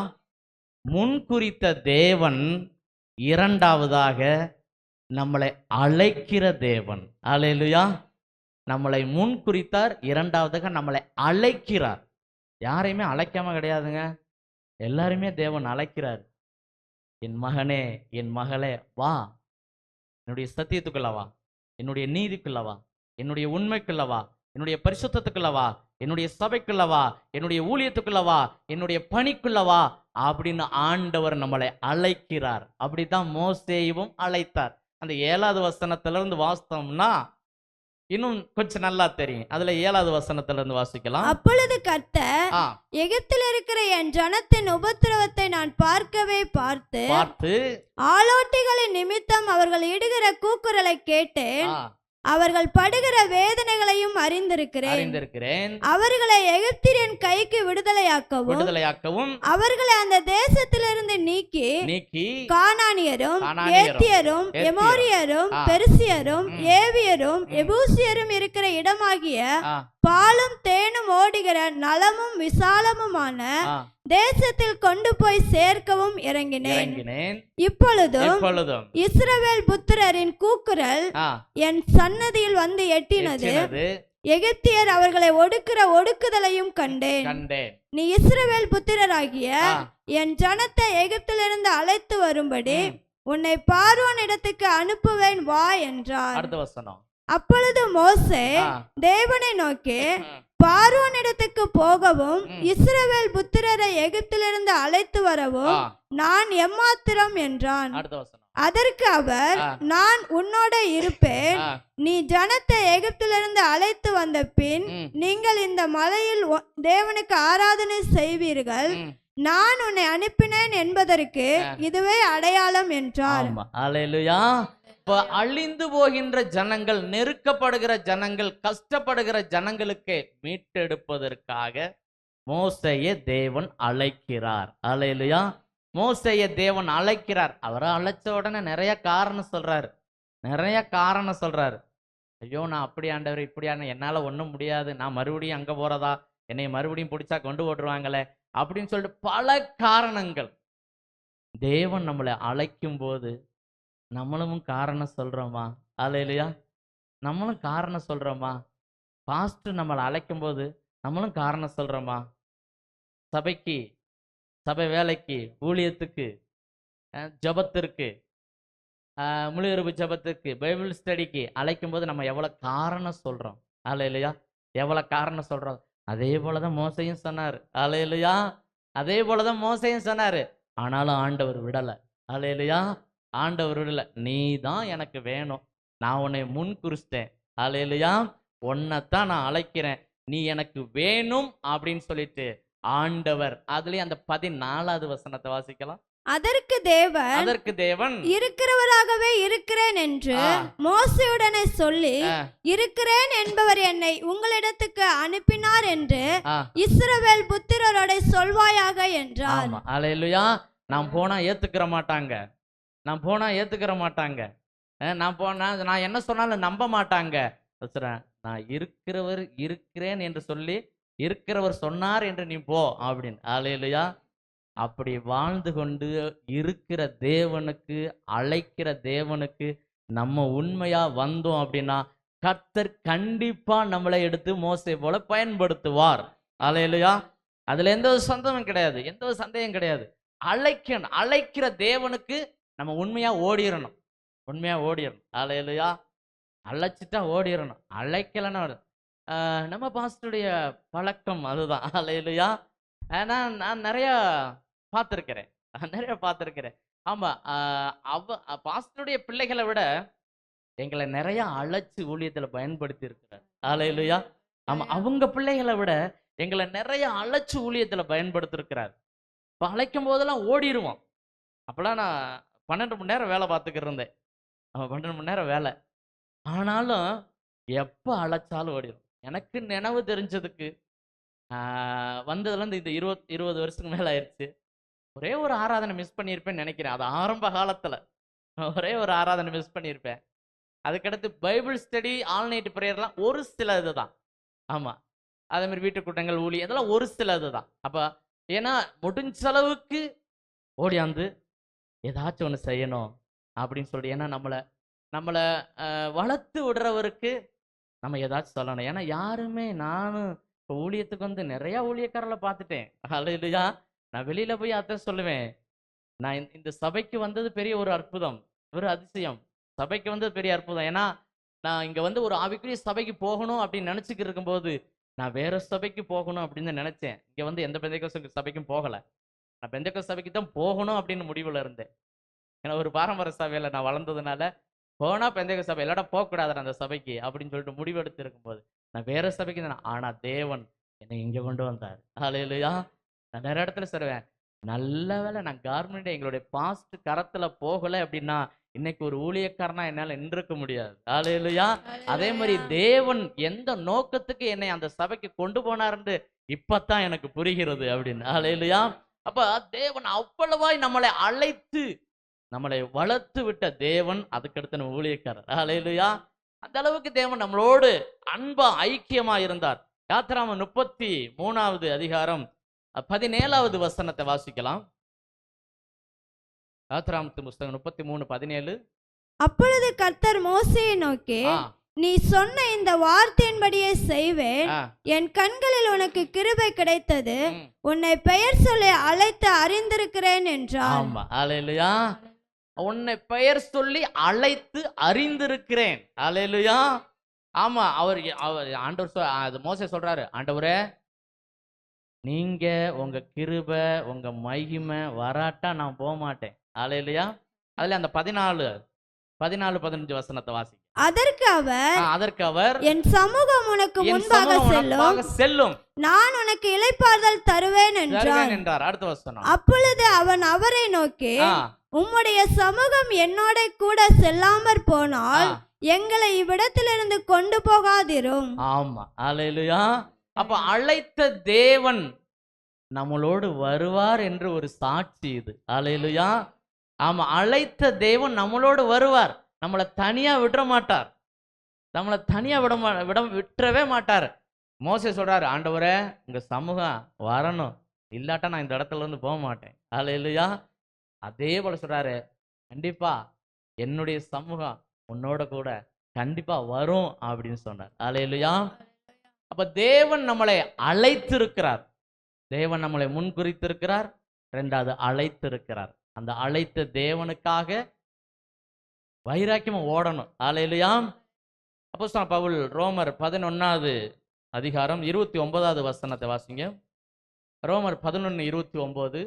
முன்குறித்த தேவன் இரண்டாவதாக நம்மளை அழைக்கிற தேவன். அல்லேலூயா. நம்மளை முன் குறித்தார், இரண்டாவதாக நம்மளை அழைக்கிறார். யாரையுமே அழைக்காம கிடையாதுங்க, எல்லாருமே தேவன் அழைக்கிறார். என் மகனே, என் மகளே, வா, என்னுடைய சத்தியத்துக்குள்ள வா, என்னுடைய நீதிக்குள்ள வா, என்னுடைய உண்மைக்குள்ள வா, என்னுடைய பரிசுத்தத்துக்குள்ள வா, என்னுடைய சபைக்குள்ள வா, என்னுடைய ஊழியத்துக்குள்ள வா, என்னுடைய பணிக்குள்ள வா அப்படின்னு ஆண்டவர் நம்மளை அழைக்கிறார். அப்படித்தான் மோசேயும் அழைத்தார். அந்த 7வது வசனத்திலிருந்து வாசித்தோம்னா இன்னும் கொஞ்சம் நல்லா தெரியும். அதுல 7வது வசனத்திலிருந்து வாசிக்கலாம். அப்பொழுது கர்த்தர், எகிப்தில் இருக்கிற என் ஜனத்தின் உபத்திரவத்தை நான் பார்த்து ஆலோட்டிகளின் நிமித்தம் அவர்கள் இடுகிற கூக்குரலை கேட்டேன். அவர்கள் படுகிற வேதனைகளையும் அறிந்திருக்கிறேன். அவர்களை எகிப்தியரின் கைக்கு விடுதலையாக்கவும் அவர்களை அந்த தேசத்திலிருந்து நீக்கி கானானியரும், ஏத்தியரும், எமோரியரும், பெரிசியரும், ஏவியரும், எபூசியரும் இருக்கிற இடமாகிய பாலும் தேனும் ஓடுகிற நலமும் விசாலமுமான தேசத்தில் கொண்டு போய் சேர்க்கவும் இறங்கினேன். இப்பொழுதும் இஸ்ரவேல் புத்திரரின் கூக்குரல் என் சன்னதியில் வந்து எட்டினது. எகிப்தியர் அவர்களை ஒடுக்குதலையும் கண்டேன். நீ இஸ்ரவேல் புத்திரராகிய என் ஜனத்தை எகிப்திலிருந்து அழைத்து வரும்படி உன்னை பார்வோன் இடத்துக்கு அனுப்புவேன் வா என்றார். அப்பொழுது மோசே தேவனை நோக்கி, பார்வோனிடத்துக்கு போகவும் இஸ்ரவேல் புத்திரரை எகிப்திலிருந்து அழைத்து வரவும் நான் எம்மாத்திரம் என்றான். அதற்கு அவர், நான் உன்னோட இருப்பேன். நீ ஜனத்தை எகிப்திலிருந்து அழைத்து வந்த பின் நீங்கள் இந்த மலையில் தேவனுக்கு ஆராதனை செய்வீர்கள். நான் உன்னை அனுப்பினேன் என்பதற்கு இதுவே அடையாளம் என்றார். அல்லேலூயா. அழிந்து போகின்ற ஜனங்கள், நெருக்கப்படுகிற ஜனங்கள், கஷ்டப்படுகிற ஜனங்களுக்கு மீட்டெடுப்பதற்காக மோசேயை தேவன் அழைக்கிறார். அல்லேலூயா. மோசேயை தேவன் அழைக்கிறார். அவரை அழைச்ச உடனே நிறைய காரணம் சொல்றாரு. ஐயோ, நான் அப்படி ஆண்டவர், இப்படியான, என்னால ஒன்றும் முடியாது, நான் மறுபடியும் அங்க போறதா, என்னை மறுபடியும் பிடிச்சா கொண்டு ஓட்டுருவாங்களே அப்படின்னு சொல்லிட்டு பல காரணங்கள். தேவன் நம்மளை அழைக்கும் போது நம்மளும் காரணம் சொல்றோமா? அல்லேலூயா. நம்மளும் காரணம் சொல்றோமா? பாஸ்டர் நம்மளை அழைக்கும் போது நம்மளும் காரணம் சொல்றோமா? சபைக்கு, சபை வேலைக்கு, ஊழியத்துக்கு, ஜபத்திற்கு, முழு இரவு ஜபத்துக்கு, பைபிள் ஸ்டடிக்கு அழைக்கும் போது நம்ம எவ்வளவு காரணம் சொல்றோம்? அல்லேலூயா. எவ்வளவு காரணம் சொல்றோம்? அதே போலதான் மோசையும் சொன்னாரு. அல்லேலூயா. அதே போலதான் மோசையும் சொன்னாரு. ஆனாலும் ஆண்டவர் விடல. அல்லேலூயா. ஆண்டவர் விடல. நீ தான் எனக்கு வேணும், நான் உன்னை முன் குறிச்சிட்டேன். அல்லேலூயா. உன்னைத்தான் நான் அழைக்கிறேன், நீ எனக்கு வேணும் அப்படின்னு சொல்லிட்டு ஆண்டவர், அதுலயும் அந்த 14வது வசனத்தை வாசிக்கலாம். அதற்கு தேவன் இருக்கிறவராகவே இருக்கிறேன் என்று மோசேயுடனே சொல்லி, இருக்கிறேன் என்பவர் என்னை உங்களிடத்துக்கு அனுப்பினார் என்று இஸ்ரவேல் புத்திரரோட சொல்வாயாக என்றார். அல்லேலூயா. நான் போனா ஏத்துக்கிற மாட்டாங்க, நான் போனா ஏத்துக்கிற மாட்டாங்க, நான் போனா நான் என்ன சொன்னாலும் நம்ப மாட்டாங்க. நான் இருக்கிறேன் என்று சொல்லி இருக்கிறவர் சொன்னார் என்று நீ போ அப்படின்னு. அல்லேலூயா. அப்படி வாழ்ந்து கொண்டு இருக்கிற தேவனுக்கு, அழைக்கிற தேவனுக்கு நம்ம உண்மையா வந்தோம் அப்படின்னா கர்த்தர் கண்டிப்பா நம்மளை எடுத்து மோசே போல பயன்படுத்துவார். அல்லேலூயா. அதுல எந்த ஒரு சந்தேகமும் கிடையாது, எந்த ஒரு சந்தேகம் கிடையாது. அழைக்கிற தேவனுக்கு நம்ம உண்மையா ஓடிடணும், உண்மையா ஓடிடணும். அல்லேலூயா. அழைச்சிட்டா ஓடிடணும், அழைக்கலன்னா நம்ம பாஸ்டருடைய பழக்கம் அதுதான். அல்லேலூயா. நான் நிறைய பார்த்துருக்கிறேன். ஆமா, பாஸ்டருடைய பிள்ளைகளை விட எங்களை நிறைய அழைச்சு ஊழியத்துல பயன்படுத்தி இருக்கிறார். அல்லேலூயா. ஆமா, அவங்க பிள்ளைகளை விட எங்களை நிறைய அழைச்சு ஊழியத்துல பயன்படுத்தி இருக்கிறார். இப்போ அழைக்கும் போதெல்லாம் ஓடிடுவோம். அப்பெல்லாம் நான் 12 மணி நேரம் வேலை பார்த்துக்கிட்டு இருந்தேன். 12 மணி நேரம் வேலை, ஆனாலும் எப்போ அழைச்சாலும் ஓடிடும். எனக்கு நினைவு தெரிஞ்சதுக்கு வந்ததுலேருந்து இந்த 20 வருஷத்துக்கு மேலே ஆயிடுச்சு. ஒரே ஒரு ஆராதனை மிஸ் பண்ணியிருப்பேன்னு நினைக்கிறேன். அது ஆரம்ப காலத்தில் ஒரே ஒரு ஆராதனை மிஸ் பண்ணியிருப்பேன். அதுக்கடுத்து பைபிள் ஸ்டடி, ஆல் நைட் ப்ரேயர்லாம் ஒரு சில இது தான். ஆமாம், அதே மாதிரி வீட்டு கூட்டங்கள், ஊழி, இதெல்லாம் ஒரு சில இது தான். அப்போ ஏன்னா முடிஞ்ச அளவுக்கு ஓடியாந்து ஏதாச்சும் ஒன்று செய்யணும் அப்படின்னு சொல்லிட்டு, ஏன்னா நம்மளை வளர்த்து விடுறவருக்கு நம்ம ஏதாச்சும் சொல்லணும். ஏன்னா யாருமே, நானும் இப்போ ஊழியத்துக்கு வந்து நிறையா ஊழியக்காரர்களை பார்த்துட்டேன். அல்லேலூயா. நான் வெளியில போய் அதான் சொல்லுவேன், நான் இந்த சபைக்கு வந்தது பெரிய ஒரு அற்புதம், ஒரு அதிசயம். சபைக்கு வந்தது பெரிய அற்புதம். ஏன்னா நான் இங்க வந்து ஒரு ஆவிக்குரிய சபைக்கு போகணும் அப்படின்னு நினைச்சுக்கிட்டு இருக்கும்போது நான் வேற சபைக்கு போகணும் அப்படின்னு நினைச்சேன். இங்க வந்து எந்த பெந்தேகோஸ்து சபைக்கும் போகல, நான் பெந்தேகோஸ்து சபைக்கு தான் போகணும் அப்படின்னு முடிவுல இருந்தேன். ஏன்னா ஒரு பாரம்பரிய சபையில நான் வளர்ந்ததுனால, போனா பெந்தேகோஸ்து சபை, இல்லாட்டா போகக்கூடாது அந்த சபைக்கு அப்படின்னு சொல்லிட்டு முடிவெடுத்து இருக்கும்போது நான் வேற சபைக்கு தான். ஆனா தேவன் என்னை இங்க கொண்டு வந்தார். அல்லேலூயா. நான் நிறைய இடத்துல சொல்லுவேன், நல்ல வேலை நான் கவர்மெண்ட் எங்களுடைய பாஸ்ட் கரத்துல போகல அப்படின்னா இன்னைக்கு ஒரு ஊழியக்காரனா என்னால நின்றுக்க முடியாது. அல்லேலூயா. அதே மாதிரி தேவன் எந்த நோக்கத்துக்கு என்னை அந்த சபைக்கு கொண்டு போனார்ன்னு இப்பதான் எனக்கு புரிகிறது அப்படின்னு. அல்லேலூயா. அப்ப தேவன் அவ்வளவாய் நம்மளை அழைத்து நம்மளை வளர்த்து விட்ட தேவன், அதுக்கடுத்து நம்ம ஊழியக்காரர். அல்லேலூயா. அந்த அளவுக்கு தேவன் நம்மளோடு அன்பா ஐக்கியமா இருந்தார். யாத்திராகமம் 33வது அதிகாரம் 17வது வசனத்தை வாசிக்கலாம். யாத்திராகமத்தின் புத்தகம் 33:17. அப்பொழுது கர்த்தர் மோசேயை நோக்கி, நீ சொன்ன இந்த வார்த்தையின்படியே செய்வேன். என் கண்களில் உனக்கு கிருபை கிடைத்தது, உன்னை பெயர் சொல்லி அழைத்து அறிந்திருக்கிறேன் என்றார். ஆமா, அல்லேலூயா. உன்னை பெயர் சொல்லி அழைத்து அறிந்திருக்கிறேன். அல்லேலூயா. ஆமா, அவர் ஆண்டவர் மோசே சொல்றாரு, ஆண்டவரே நீங்க உங்க கிருபை, உங்க மகிமை வராட்டா நான் போக மாட்டேன். அல்லேலூயா. அதுல அந்த 14-15 வசனத்தை வாசி. அதற்கு அவர் என் சமூகம் உனக்கு முன்பாக செல்லும், நான் உனக்கு இளைப்பாறுதல் தருவேன் என்றார். அடுத்த வசனம். அப்பொழுது அவன் அவரை நோக்கி, உம்முடைய சமூகம் என்னோட கூட செல்லாமற் போனால் எங்களை இவ்விடத்திலிருந்து கொண்டு போகாதிரும். ஆமா, அல்லேலூயா. அப்ப அழைத்த தேவன் நம்மளோடு வருவார் என்று ஒரு சாட்சி இது. அல்லேலூயா. ஆமா, அழைத்த தேவன் நம்மளோடு வருவார், நம்மளை தனியா விட மாட்டார், நம்மளை தனியா விட்டுறவே மாட்டார். மோசே சொல்றாரு, ஆண்டவரே உங்க சமூகம் வரணும், இல்லாட்டா நான் இந்த இடத்துல இருந்து போக மாட்டேன். அல்லேலூயா. அதே போல சொல்றாரு, கண்டிப்பா என்னுடைய சமூகம் உன்னோட கூட கண்டிப்பா வரும் அப்படின்னு சொன்னார். அல்லேலூயா. அப்ப தேவன் நம்மளை அழைத்திருக்கிறார், தேவன் நம்மளை முன்குறித்திருக்கிறார், இரண்டாவது அழைத்திருக்கிறார். அந்த அழைத்த தேவனுக்காக வைராக்கியமா ஓடணும். அல்லேலூயா. அப்போஸ்தலன் பவுல் ரோமர் 11வது அதிகாரம் 29வது வசனத்தை வாசிங்க. ரோமர் 11:29.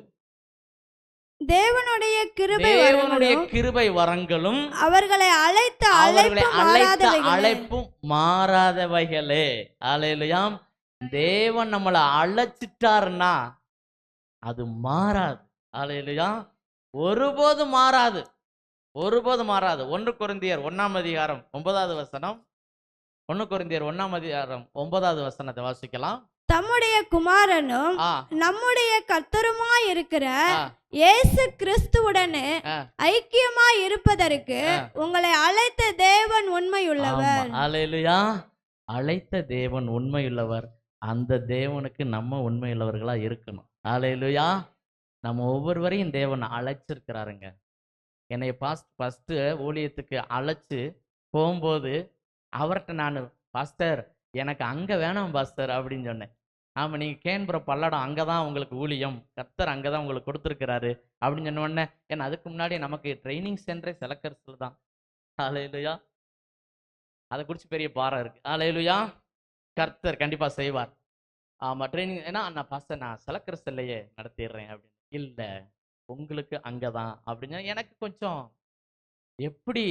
தேவனுடைய கிருபை வரங்களும் அவர்களை அழைத்த அழைப்பும் மாறாதவைகளே. அல்லேலூயா. தேவன் நம்மளை அழைச்சிட்டாருன்னா அது மாறாது. அல்லேலூயா. ஒருபோதும் மாறாது, ஒருபோதும் மாறாது. 1 கொரிந்தியர் 1ஆம் அதிகாரம் 9வது வசனம். 1 கொரிந்தியர் 1ஆம் அதிகாரம் 9வது வசனத்தை வாசிக்கலாம். தம்முடைய குமாரனும் ஆ நம்முடைய கர்த்தருமாய் இருக்கிற ஆ, இயேசு கிறிஸ்துவுடனே ஆ. ஐக்கியமாய் இருப்பதற்கு உங்களை அழைத்த தேவன் உண்மையுள்ளவர். ஆமா. அல்லேலூயா. அழைத்த தேவன் உண்மையுள்ளவர். அந்த தேவனுக்கு நம்ம உண்மையுள்ளவர்களா இருக்கணும். அல்லேலூயா. நம்ம ஒவ்வொருவரையும் தேவன் அழைச்சிருக்கிறாருங்க. என்னை ஃபர்ஸ்ட் ஊழியத்துக்கு அழைச்சு போகும்போது அவர்கிட்ட நான், பாஸ்டர் எனக்கு அங்க வேணாம் பாஸ்டர் அப்படின்னு சொன்னேன். ஆமா, நீங்க கேன்புரம் பல்லடம் அங்கதான் உங்களுக்கு ஊழியம், கர்த்தர் அங்கதான் உங்களுக்கு கொடுத்துருக்கிறாரு அப்படின்னு சொன்ன உடனே, ஏன்னா அதுக்கு முன்னாடி நமக்கு ட்ரைனிங் சென்டரே செலக்கர்ஸ்ல தான். அல்லேலூயா. அதை குறித்து பெரிய பாரம் இருக்கு. அல்லேலூயா. கர்த்தர் கண்டிப்பா செய்வார். ஆமா, ட்ரைனிங். ஏன்னா நான் பாஸ்டர் நான் செலக்கர்ஸ்லையே நடத்திடுறேன் அப்படின்னு. இல்லை, உங்களுக்கு அங்கதான் அப்படின்னு. எனக்கு கொஞ்சம் எப்படி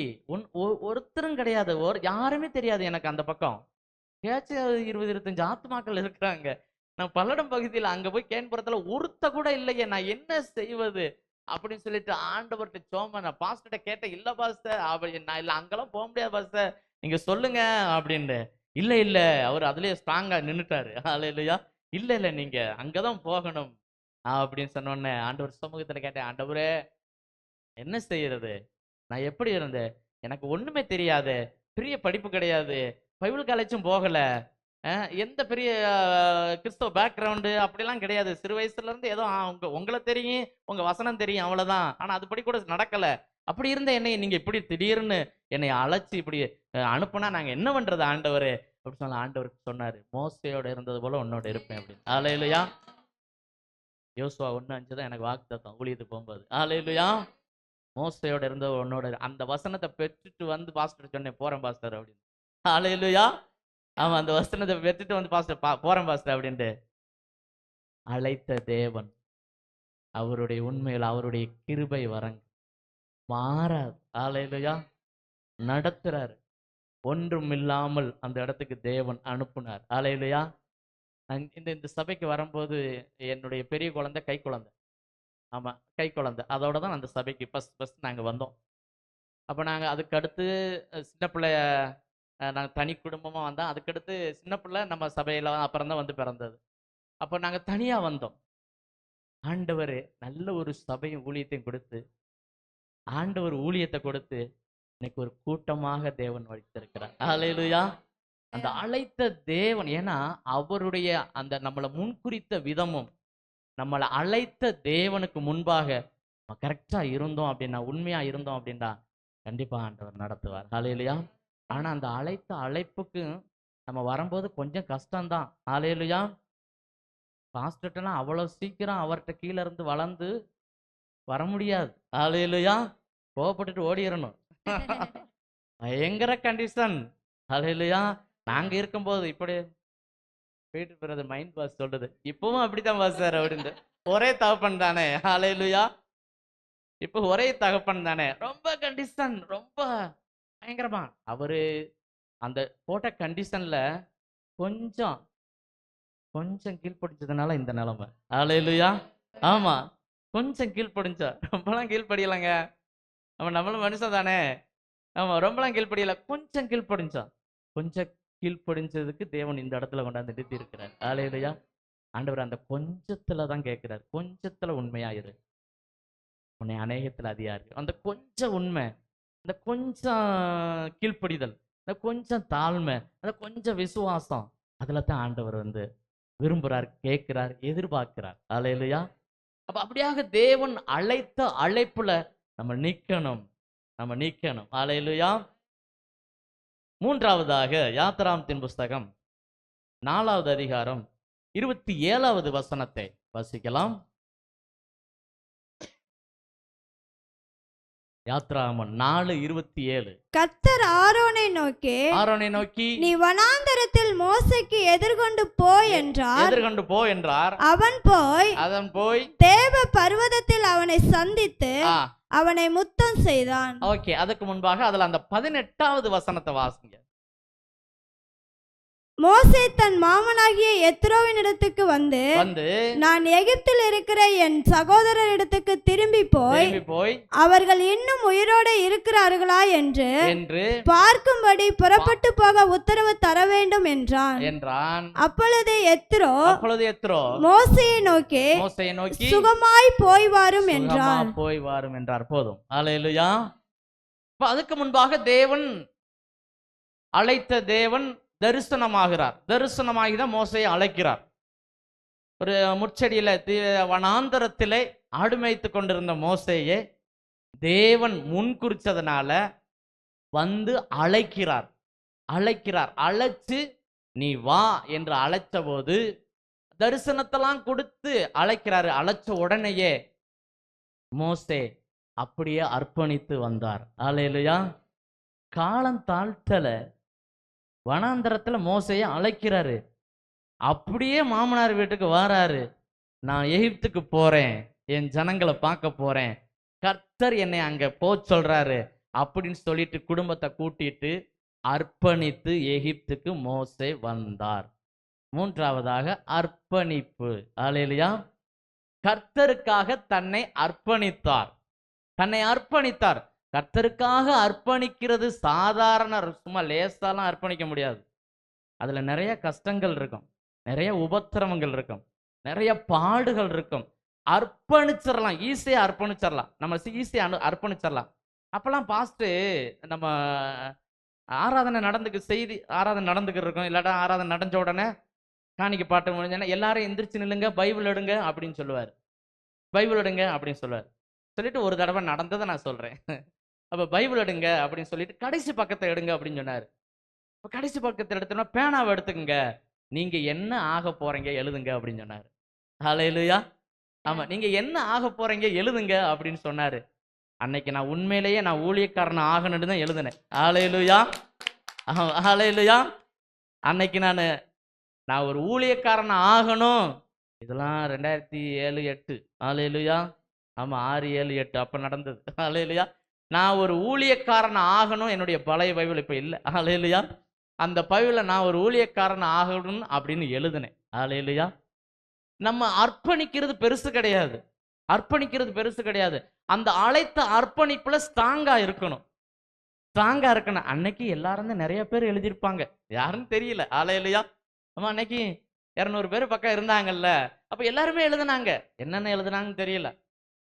ஒருத்தரும் கிடையாது, யாருமே தெரியாது எனக்கு அந்த பக்கம். ஏச்சும் 20-25 ஆத்மாக்கள் இருக்கிறாங்க. நான் பல்லடம் பகுதியில் அங்க போய் கேன்புரத்துல ஒருத்த கூட இல்லையே, நான் என்ன செய்வது அப்படின்னு சொல்லிட்டு ஆண்டவர்கிட்ட சோம நான் பாஸ்டர்கிட்ட கேட்டேன். இல்ல பாஸ்டர் அப்படி நான் இல்லை அங்கெல்லாம் போக முடியாது பாஸ்டர், நீங்க சொல்லுங்க அப்படின்னு. இல்ல இல்ல, அவர் அதுலயே ஸ்ட்ராங்கா நின்னுட்டாரு. அல்லேலூயா. இல்ல இல்ல, நீங்க அங்கதான் போகணும் அப்படின்னு சொன்னோடனே ஆண்டவர் சமூகத்துல கேட்டேன், ஆண்டவரே என்ன செய்யறது, நான் எப்படி இருந்தேன், எனக்கு ஒண்ணுமே தெரியாது, பெரிய படிப்பு கிடையாது, பைபிள் காலேஜும் போகல, எந்த பெரிய கிறிஸ்தவ பேக்ரவுண்டு அப்படிலாம் கிடையாது. சிறு வயசுல இருந்து ஏதோ உங்களை தெரியும், உங்க வசனம் தெரியும், அவ்வளவுதான். ஆனா அதுபடி கூட நடக்கல. அப்படி இருந்த என்னை நீங்க இப்படி திடீர்னு என்னை அழைச்சி இப்படி அனுப்புனா நாங்க என்ன பண்றது ஆண்டவரே அப்படி சொன்ன. ஆண்டவருக்கு சொன்னாரு, மோசையோட இருந்தது போல உன்னோட இருப்பேன் அப்படின்னு. அல்லேலூயா. யோசுவா 1:5 தான் எனக்கு வாக்குத்தத்தம் ஊழியத்துக்கு போகும்போது. அல்லேலூயா. மோசையோட இருந்தது உன்னோட, அந்த வசனத்தை பெற்றுட்டு வந்து பாஸ்டர் சொன்னேன், போறேன் பாஸ்டர் அப்படின்னு. அல்லேலூயா. ஆமா, அந்த வசனத்தை பெற்றுட்டு வந்து பாஸ்டர் போறேன் பாஸ்டர் அப்படின்ட்டு. அழைத்த தேவன் அவருடைய உண்மையில் அவருடைய கிருபை வரங்க மாறாது. அல்லேலூயா. நடத்துறாரு. ஒன்றும் இல்லாமல் அந்த இடத்துக்கு தேவன் அனுப்புனார். அல்லேலூயா. இந்த சபைக்கு வரும்போது என்னுடைய பெரிய குழந்தை கை குழந்தை. ஆமா, கை குழந்தை. அதோட தான் அந்த சபைக்கு ஃபர்ஸ்ட் நாங்கள் வந்தோம். அப்போ நாங்கள் அதுக்கு அடுத்து சின்ன பிள்ளைய நாங்கள் தனி குடும்பமாக வந்தோம். அதுக்கடுத்து சின்ன பிள்ளை நம்ம சபையில் அப்புறம் தான் வந்து பிறந்தது. அப்போ நாங்கள் தனியாக வந்தோம். ஆண்டவர் நல்ல ஒரு சபையும் ஊழியத்தையும் கொடுத்து, ஆண்டவர் ஊழியத்தை கொடுத்து இன்னைக்கு ஒரு கூட்டமாக தேவன் வைத்திருக்கிறார். அல்லேலூயா. அந்த அழைத்த தேவன், ஏன்னா அவருடைய அந்த நம்மளை முன்குறித்த விதமும், நம்மளை அழைத்த தேவனுக்கு முன்பாக நம்ம கரெக்டா இருந்தோம் அப்படின்னா, உண்மையா இருந்தோம் அப்படின்னா கண்டிப்பா ஆண்டவர் நடத்துவார். அல்லேலூயா. ஆனா அந்த அழைத்த அழைப்புக்கு நம்ம வரும்போது கொஞ்சம் கஷ்டம்தான். அல்லேலூயா. பாஸ்டர்ட்டெல்லாம் அவ்வளவு சீக்கிரம் அவர்கிட்ட கீழே இருந்து வளர்ந்து வர முடியாது. அல்லேலூயா. கோவப்பட்டுட்டு ஓடிடணும். பயங்கர கண்டிஷன். அல்லேலூயா. நாங்க இருக்கும்போது இப்படி போயிட்டு போறது மைண்ட் பாஸ் சொல்றது, இப்பவும் அப்படித்தான் பாஸ் சார் அப்படின்னு. ஒரே தகப்பன் தானே. அல்லேலூயா. இப்போ ஒரே தகப்பன் தானே. ரொம்ப கண்டிஷன், ரொம்ப பயங்கரமா. அவரு அந்த போட்ட கண்டிஷன்ல கொஞ்சம் கீழ்படிச்சதுனால இந்த நிலைமை. அல்லேலூயா. ஆமா, கொஞ்சம் கீழ்படிஞ்சா. ரொம்பலாம் கீழ்படியலைங்க. நம்மளும் மனுஷன் தானே. ஆமா, ரொம்பலாம் கீழ்படியல, கொஞ்சம் கீழ்படிஞ்சான். கொஞ்சம் கீழ்படிஞ்சதுக்கு தேவன் இந்த இடத்துல கொண்டாந்து நிறுத்தி இருக்கிறார். அல்லேலூயா. ஆண்டவர் அந்த கொஞ்சத்துல தான் கேட்கிறார், கொஞ்சத்துல உண்மையாயிரு, உன்னை அநேகத்துல அதிகாரி. அந்த கொஞ்சம் உண்மை, அந்த கொஞ்சம் கீழ்ப்படிதல், அந்த கொஞ்சம் தாழ்மை, அந்த கொஞ்சம் விசுவாசம், அதுல தான் ஆண்டவர் வந்து விரும்புறார், கேட்கிறார், எதிர்பார்க்கிறார். அல்லேலூயா. அப்ப அப்படியாக தேவன் அழைத்த அழைப்புல நம்ம நிக்கணும். அல்லேலூயா. மூன்றாவதாக யாத்திராகமத்தின் புஸ்தகம் 4வது அதிகாரம் 27வது வசனத்தை வாசிக்கலாம். யாத்திராகமம் 4:27. கர்த்தர் ஆரோனை நோக்கி நீ வனாந்தரத்தில் மோசேக்கு எதிர்கொண்டு போ என்றார். அவன் போய் தேவ பர்வதத்தில் அவனை சந்தித்து அவனை முத்தம் செய்தான். ஓகே, அதுக்கு முன்பாக அதுல அந்த 18வது வசனத்தை வாசிங்க. மோசே தன் மாமனாகிய எத்ரோவினிடத்துக்கு வந்து வந்து நான் எகிப்தில் இருக்கிற என் சகோதரரிடத்துக்கு திரும்பி போய் அவர்கள் இன்னும் உயிரோடு இருக்கிறார்களா என்று பார்க்கும்படி புறப்பட்டு போக உத்தரவு தர வேண்டும் என்றான். அப்பொழுது எத்ரோ மோசேயை நோக்கி சுகமாய் போய் வாரும் என்றார். போதும். அல்லேலூயா. அதுக்கு முன்பாக தேவன் அழைத்த தேவன் தரிசனமாகிறார். தரிசனமாகிதான் மோசையை அழைக்கிறார். ஒரு முட்செடியில வனாந்தரத்திலே ஆடுமைத்து கொண்டிருந்த மோசையை தேவன் முன்குறிச்சதுனால வந்து அழைக்கிறார். அழைச்சு நீ வா என்று அழைச்ச போது தரிசனத்தெல்லாம் கொடுத்து அழைக்கிறாரு. அழைச்ச உடனேயே மோசே அப்படியே அர்ப்பணித்து வந்தார். அல்லேலூயா. காலம் தாழ்த்தல, வனாந்தரத்துல மோசையை அழைக்கிறாரு. அப்படியே மாமனார் வீட்டுக்கு வராரு. நான் எகிப்துக்கு போறேன், என் ஜனங்களை பார்க்க போறேன், கர்த்தர் என்னை அங்க சொல்றாரு அப்படின்னு சொல்லிட்டு குடும்பத்தை கூட்டிட்டு அர்ப்பணித்து எகிப்துக்கு மோசே வந்தார். மூன்றாவதாக அர்ப்பணிப்பு. அல்லேலூயா. கர்த்தருக்காக தன்னை அர்ப்பணித்தார். கர்த்தருக்காக அர்ப்பணிக்கிறது சாதாரண, சும்மா லேசாலாம் அர்ப்பணிக்க முடியாது. அதுல நிறைய கஷ்டங்கள் இருக்கும், நிறைய உபத்திரவங்கள் இருக்கும், நிறைய பாடுகள் இருக்கும். அர்ப்பணிச்சிடலாம், ஈஸியா அர்ப்பணிச்சிடலாம், நம்ம ஈஸியா அர்ப்பணிச்சிடலாம். அப்பெல்லாம் பாஸ்ட் நம்ம ஆராதனை ஆராதனை நடந்துக்கிட்டு இருக்கோம். இல்லாட்டா ஆராதனை நடந்த உடனே காணிக்கை பாட்டு முடிஞ்சோன்னா எல்லாரும் எந்திரிச்சு நில்லுங்க, பைபிள் எடுங்க அப்படின்னு சொல்லுவார். சொல்லிட்டு ஒரு தடவை நடந்ததை நான் சொல்றேன். அப்ப பைபிள் எடுங்க அப்படின்னு சொல்லிட்டு கடைசி பக்கத்தை எடுங்க அப்படின்னு சொன்னாரு. கடைசி பக்கத்தை எடுத்தோம்னா பேனாவை எடுத்துக்கங்க, நீங்க என்ன ஆக போறீங்க எழுதுங்க அப்படின்னு சொன்னாரு. ஹல்லேலூயா. ஆமா, நீங்க என்ன ஆக போறீங்க எழுதுங்க அப்படின்னு சொன்னாரு. அன்னைக்கு நான் உண்மையிலேயே நான் ஊழியக்காரன் ஆகணும்னு தான் எழுதினேன். ஹல்லேலூயா. அன்னைக்கு நான் ஒரு ஊழியக்காரன் ஆகணும். இதெல்லாம் 2007, 8. ஹல்லேலூயா. ஆமா, 6, 7, 8 அப்ப நடந்தது. ஹல்லேலூயா. நான் ஒரு ஊழியக்காரன் ஆகணும். என்னுடைய பழைய பைபிள் இப்ப இல்லை. ஹல்லேலூயா. அந்த பைபிளை நான் ஒரு ஊழியக்காரன் ஆகணும் அப்படின்னு எழுதினேன். ஹல்லேலூயா. நம்ம அர்ப்பணிக்கிறது பெருசு கிடையாது. அந்த அழைத்த அர்ப்பணிப்புல ஸ்ட்ராங்கா இருக்கணும். அன்னைக்கு எல்லாரும் தான் நிறைய பேர் எழுதியிருப்பாங்க, யாருன்னு தெரியல. ஹல்லேலூயா. ஆமா, அன்னைக்கு 200 பேர் பக்கம் இருந்தாங்கல்ல. அப்ப எல்லாருமே எழுதுனாங்க. என்னென்ன எழுதுனாங்கன்னு தெரியல.